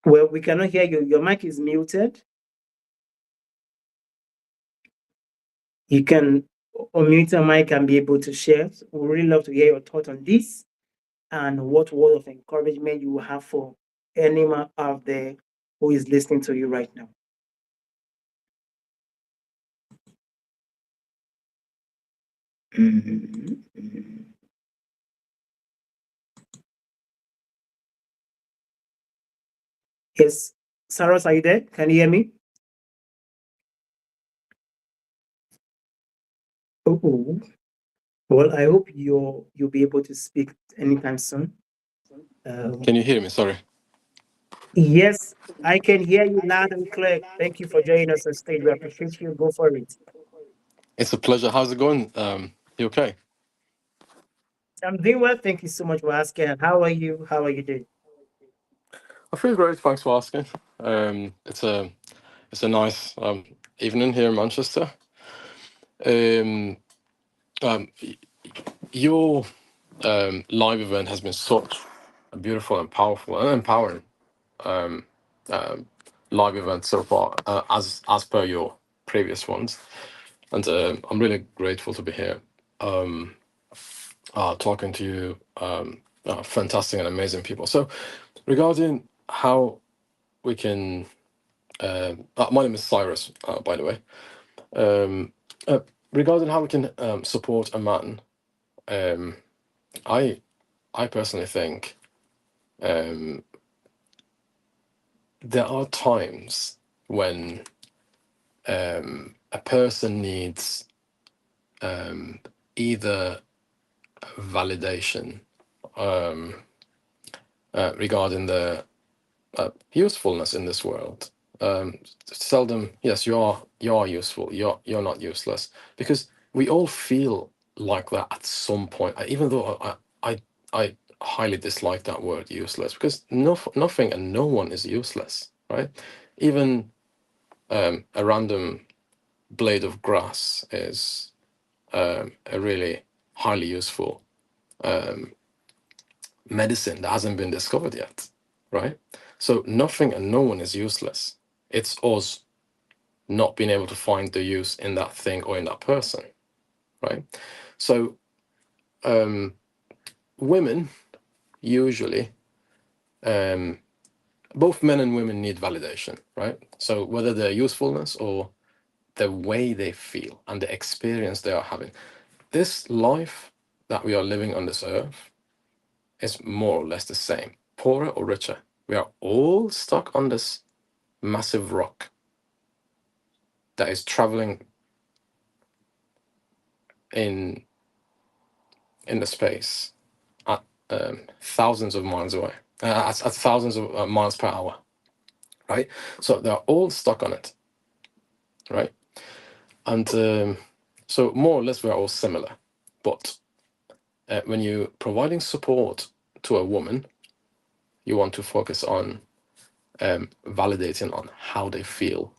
Well, we cannot hear you. Your mic is muted. You can unmute your mic and be able to share. We really love to hear your thoughts on this and what word of encouragement you will have for anyone out there who is listening to you right now. Yes, Saros, are you there? Can you hear me? Oh, well, I hope you'll be able to speak anytime soon. Can you hear me? Sorry. Yes, I can hear you loud and clear. Thank you for joining us on stage. We appreciate you. Go for it. It's a pleasure. How's it going? You okay? I'm doing well. Thank you so much for asking. How are you? How are you doing? I feel great. Thanks for asking. It's a nice evening here in Manchester. Um, your live event has been such a beautiful and powerful and empowering live event so far, as per your previous ones, and I'm really grateful to be here, talking to you, fantastic and amazing people. So, regarding how we can, my name is Cyrus, by the way. Regarding how we can support a man, I personally think there are times when a person needs either validation regarding the usefulness in this world. Seldom, yes, you are useful. You're not useless, because we all feel like that at some point. Even though I highly dislike that word useless, because nothing and no one is useless, right? Even a random blade of grass is a really highly useful medicine that hasn't been discovered yet, right? So nothing and no one is useless. It's us not being able to find the use in that thing or in that person, right? So women usually, both men and women need validation, right? So whether their usefulness or the way they feel and the experience they are having, this life that we are living on this earth is more or less the same, poorer or richer. We are all stuck on this massive rock that is traveling in the space at thousands of miles away, at thousands of miles per hour, right? So they're all stuck on it, right? And so more or less we're all similar. But when you're providing support to a woman, you want to focus on validating on how they feel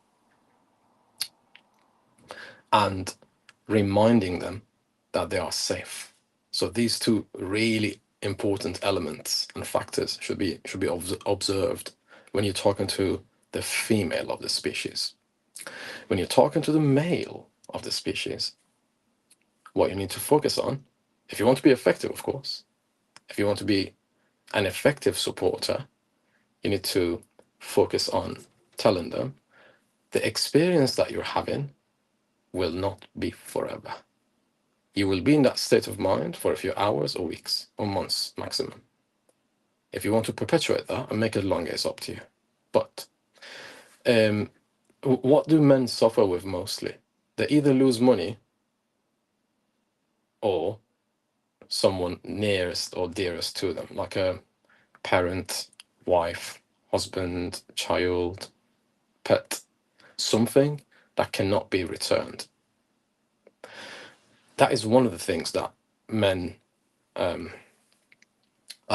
and reminding them that they are safe. So these two really important elements and factors should be observed when you're talking to the female of the species. When you're talking to the male of the species, what you need to focus on, if you want to be effective, of course, if you want to be an effective supporter, you need to focus on telling them the experience that you're having will not be forever. You will be in that state of mind for a few hours or weeks or months maximum. If you want to perpetuate that and make it longer, it's up to you. But what do men suffer with mostly? They either lose money or someone nearest or dearest to them, like a parent, wife, husband, child, pet, something that cannot be returned. That is one of the things that men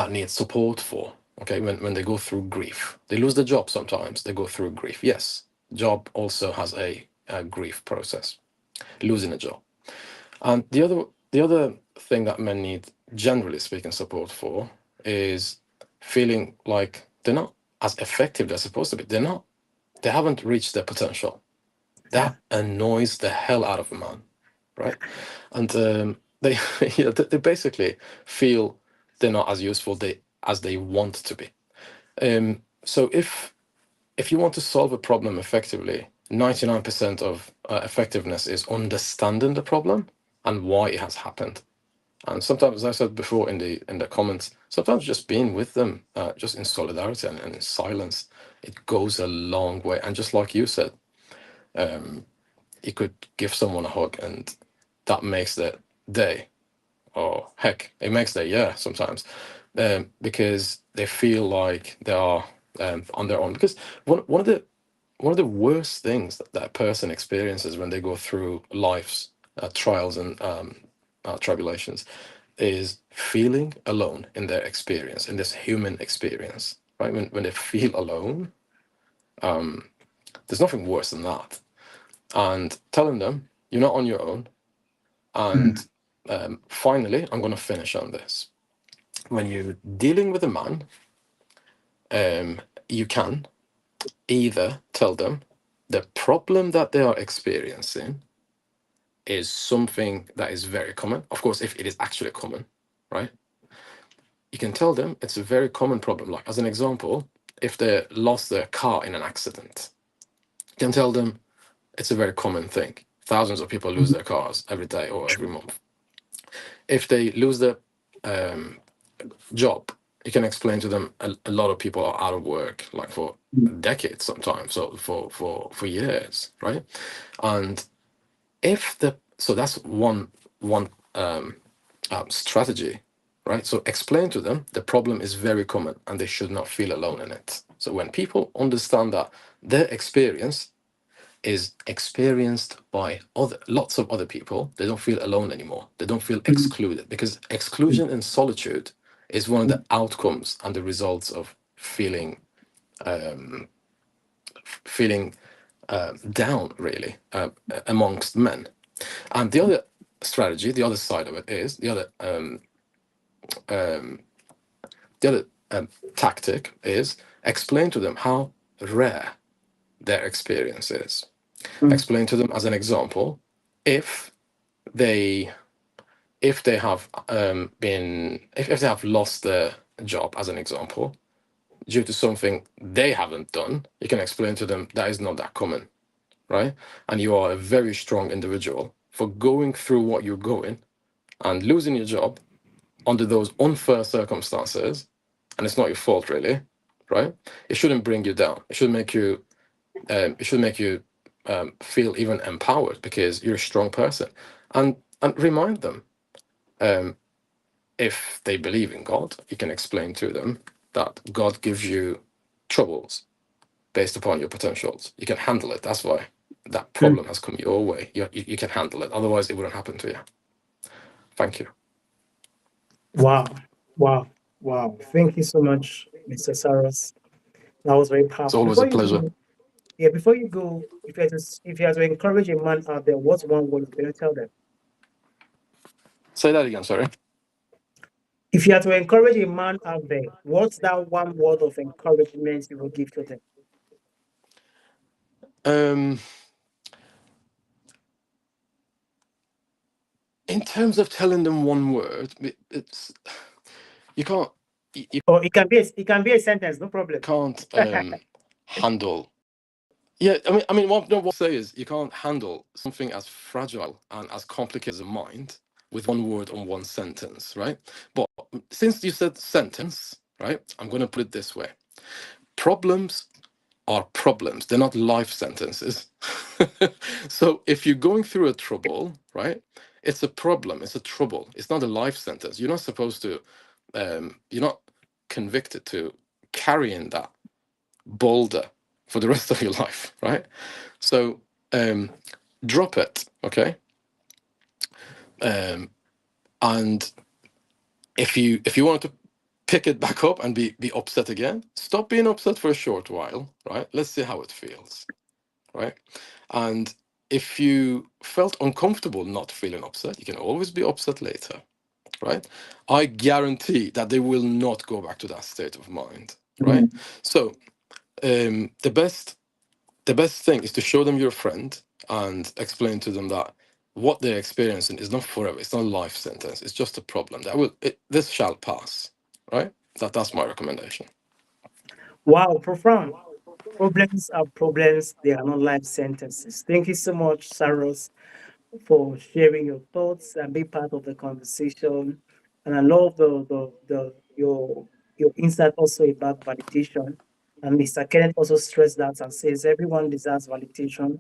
need support for. Okay, when they go through grief, they lose the job sometimes, they go through grief. Yes, job also has a grief process, losing a job. And the other thing that men need, generally speaking, support for is feeling like they're not as effective as they're supposed to be. They haven't reached their potential. That annoys the hell out of a man, right? And they they basically feel they're not as useful as they want to be. So if you want to solve a problem effectively, 99% of effectiveness is understanding the problem and why it has happened. And sometimes, as I said before in the comments, sometimes just being with them, just in solidarity and in silence, it goes a long way. And just like you said, you could give someone a hug and that makes their day, or heck, it makes their year sometimes, because they feel like they are on their own. Because one of the worst things that a person experiences when they go through life's trials and tribulations is feeling alone in their experience, in this human experience, right? When they feel alone, there's nothing worse than that. And telling them you're not on your own. And finally, I'm going to finish on this. When you're dealing with a man, you can either tell them the problem that they are experiencing is something that is very common. Of course, if it is actually common, right? You can tell them it's a very common problem. Like, as an example, if they lost their car in an accident, you can tell them it's a very common thing. Thousands of people lose their cars every day or every month. If they lose their job, you can explain to them a lot of people are out of work, like for decades sometimes, so for years, right? And so that's one strategy, right? So explain to them the problem is very common and they should not feel alone in it. So when people understand that their experience is experienced by lots of other people, they don't feel alone anymore. They don't feel excluded, because exclusion and solitude is one of the outcomes and the results of feeling down, really, amongst men. And the other strategy, the other side of it is the other tactic is explain to them how rare their experience is. Explain to them as an example, if they have if they have lost their job, as an example, due to something they haven't done, you can explain to them that is not that common, right? And you are a very strong individual for going through what you're going and losing your job under those unfair circumstances, and it's not your fault, really, right? It shouldn't bring you down. It should make you feel even empowered, because you're a strong person. And remind them, if they believe in God, you can explain to them that God gives you troubles based upon your potentials. You can handle it. That's why that problem has come your way. You can handle it. Otherwise, it wouldn't happen to you. Thank you. Wow. Thank you so much, Mr. Saros. That was very It's powerful. always a pleasure. Before you go, if you had to encourage a man out there, what's one word you're going to tell them? Say that again, sorry. If you had to encourage a man out there, what's that one word of encouragement you will give to them? In terms of telling them one word, it's you can't. Or it can be a sentence, no problem. Can't handle. Yeah, I mean, what I say is you can't handle something as fragile and as complicated as a mind with one word and one sentence, right? But since you said sentence, right, I'm going to put it this way: problems are problems; they're not life sentences. So if you're going through a trouble, right, it's a problem, it's a trouble. It's not a life sentence. You're not supposed to. You're not convicted to carrying that boulder for the rest of your life, right? So drop it, okay? And if you want to pick it back up and be upset again, stop being upset for a short while, right? Let's see how it feels, right? And if you felt uncomfortable not feeling upset, you can always be upset later, right? I guarantee that they will not go back to that state of mind, right? So the best thing is to show them your friend and explain to them that what they're experiencing is not forever. It's not a life sentence. It's just a problem this shall pass, right? That's my recommendation. Wow, profound. Problems are problems. They are not life sentences. Thank you so much, Saros, for sharing your thoughts and be part of the conversation. And I love your insight also about validation. And Mr. Kenneth also stressed that and says everyone deserves validation.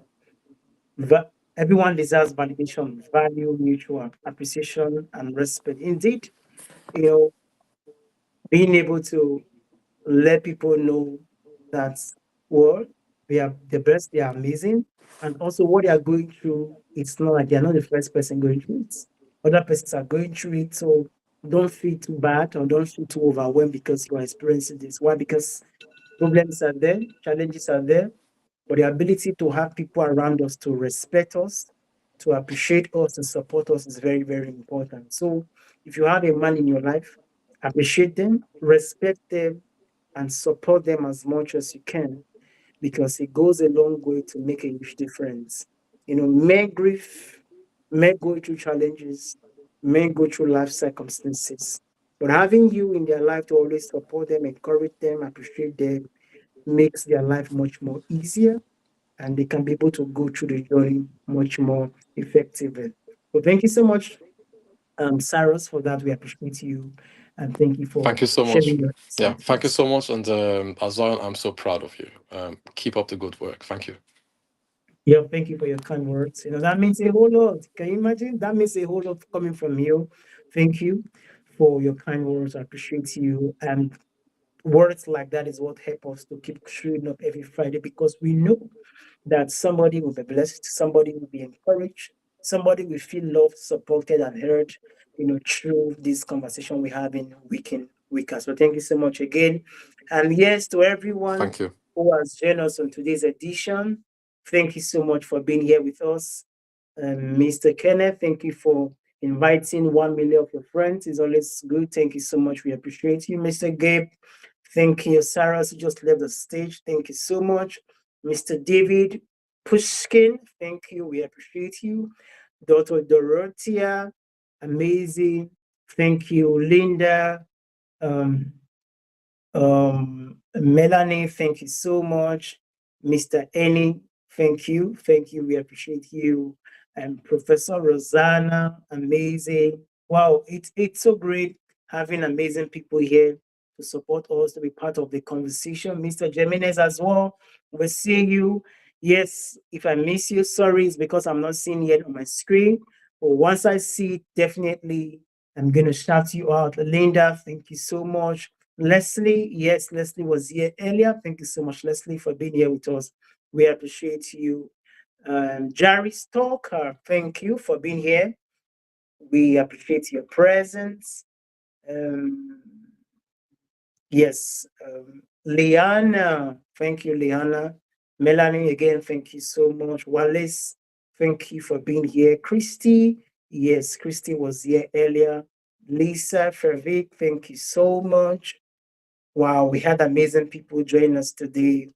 Everyone deserves validation, value, mutual appreciation, and respect. Indeed, you know, being able to let people know that, well, they are the best, they are amazing, and also what they are going through, it's not like they're not the first person going through it. Other persons are going through it, so don't feel too bad or don't feel too overwhelmed because you are experiencing this. Why? Because problems are there, challenges are there, but the ability to have people around us to respect us, to appreciate us and support us is very, very important. So if you have a man in your life, appreciate them, respect them, and support them as much as you can, because it goes a long way to make a huge difference. Men grief, men go through challenges, men go through life circumstances. But having you in their life to always support them, encourage them, appreciate them, makes their life much more easier, and they can be able to go through the journey much more effectively. So thank you so much, Saros, for that. We appreciate you, and thank you for Thank you so much. sharing your Yeah, insight. thank you so much. And Azayan, I'm so proud of you. Keep up the good work. Thank you. Yeah, thank you for your kind words. That means a whole lot. Can you imagine? That means a whole lot coming from you. Thank you for your kind words. I appreciate you. And words like that is what help us to keep showing up every Friday, because we know that somebody will be blessed, somebody will be encouraged, somebody will feel loved, supported, and heard, through this conversation we have in week in, week out. So thank you so much again. And yes, to everyone Thank you. who has joined us on today's edition, Thank you so much for being here with us. Mr. Kenneth, thank you for inviting 1 million of your friends. It's always good. Thank you so much. We appreciate you. Mr. Gabe, thank you. Sarah, who just left the stage. Thank you so much. Mr. David Pushkin, thank you. We appreciate you. Dr. Dorothea, amazing. Thank you. Linda, Melanie, thank you so much. Mr. Annie, thank you. Thank you. We appreciate you. And Professor Rosanna, amazing. Wow, it's so great having amazing people here to support us, to be part of the conversation. Mr. Jimenez as well. We'll see you. Yes, if I miss you, sorry, it's because I'm not seeing yet on my screen. But once I see it, definitely I'm going to shout you out. Linda, thank you so much. Leslie, yes, Leslie was here earlier. Thank you so much, Leslie, for being here with us. We appreciate you. Jerry Stalker, thank you for being here. We appreciate your presence. Yes, Liana, thank you, Liana. Melanie, again, thank you so much. Wallace, thank you for being here. Christy, yes, Christy was here earlier. Lisa Fervic, thank you so much. Wow, we had amazing people join us today.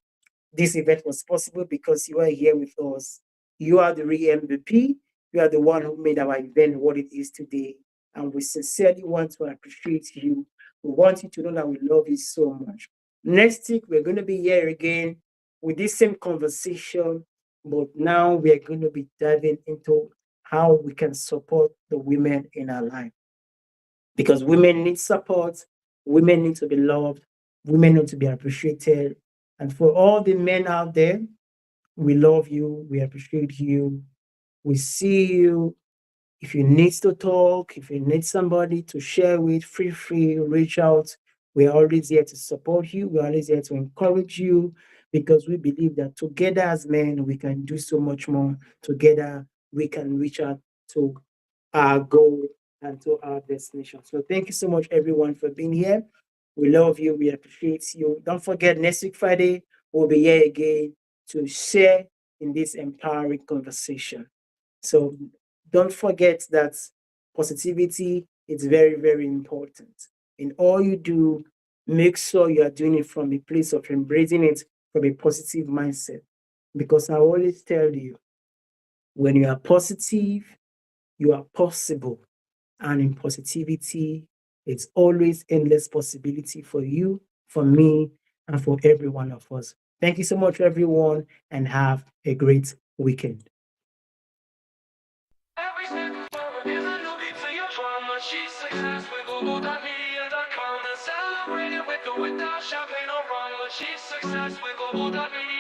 This event was possible because you are here with us. You are the real MVP. You are the one who made our event what it is today. And we sincerely want to appreciate you. We want you to know that we love you so much. Next week, we're going to be here again with this same conversation, but now we are going to be diving into how we can support the women in our life. Because women need support, women need to be loved, women need to be appreciated. And for all the men out there, we love you, we appreciate you, we see you. If you need to talk, if you need somebody to share with, feel free, reach out. We're always here to support you, we're always here to encourage you because we believe that together as men, we can do so much more. Together, we can reach out to our goal and to our destination. So thank you so much, everyone, for being here. We love you. We appreciate you. Don't forget, next week, Friday, we'll be here again to share in this empowering conversation. So don't forget that positivity is very, very important. In all you do, make sure you are doing it from a place of embracing it from a positive mindset. Because I always tell you, when you are positive, you are possible. And in positivity, it's always endless possibility for you, for me, and for every one of us. Thank you so much, everyone, and have a great weekend. Every single moment is a new beat to your drama. She's success with Google.media.com and celebrating with the without champagne or rum. She's success with Google.media.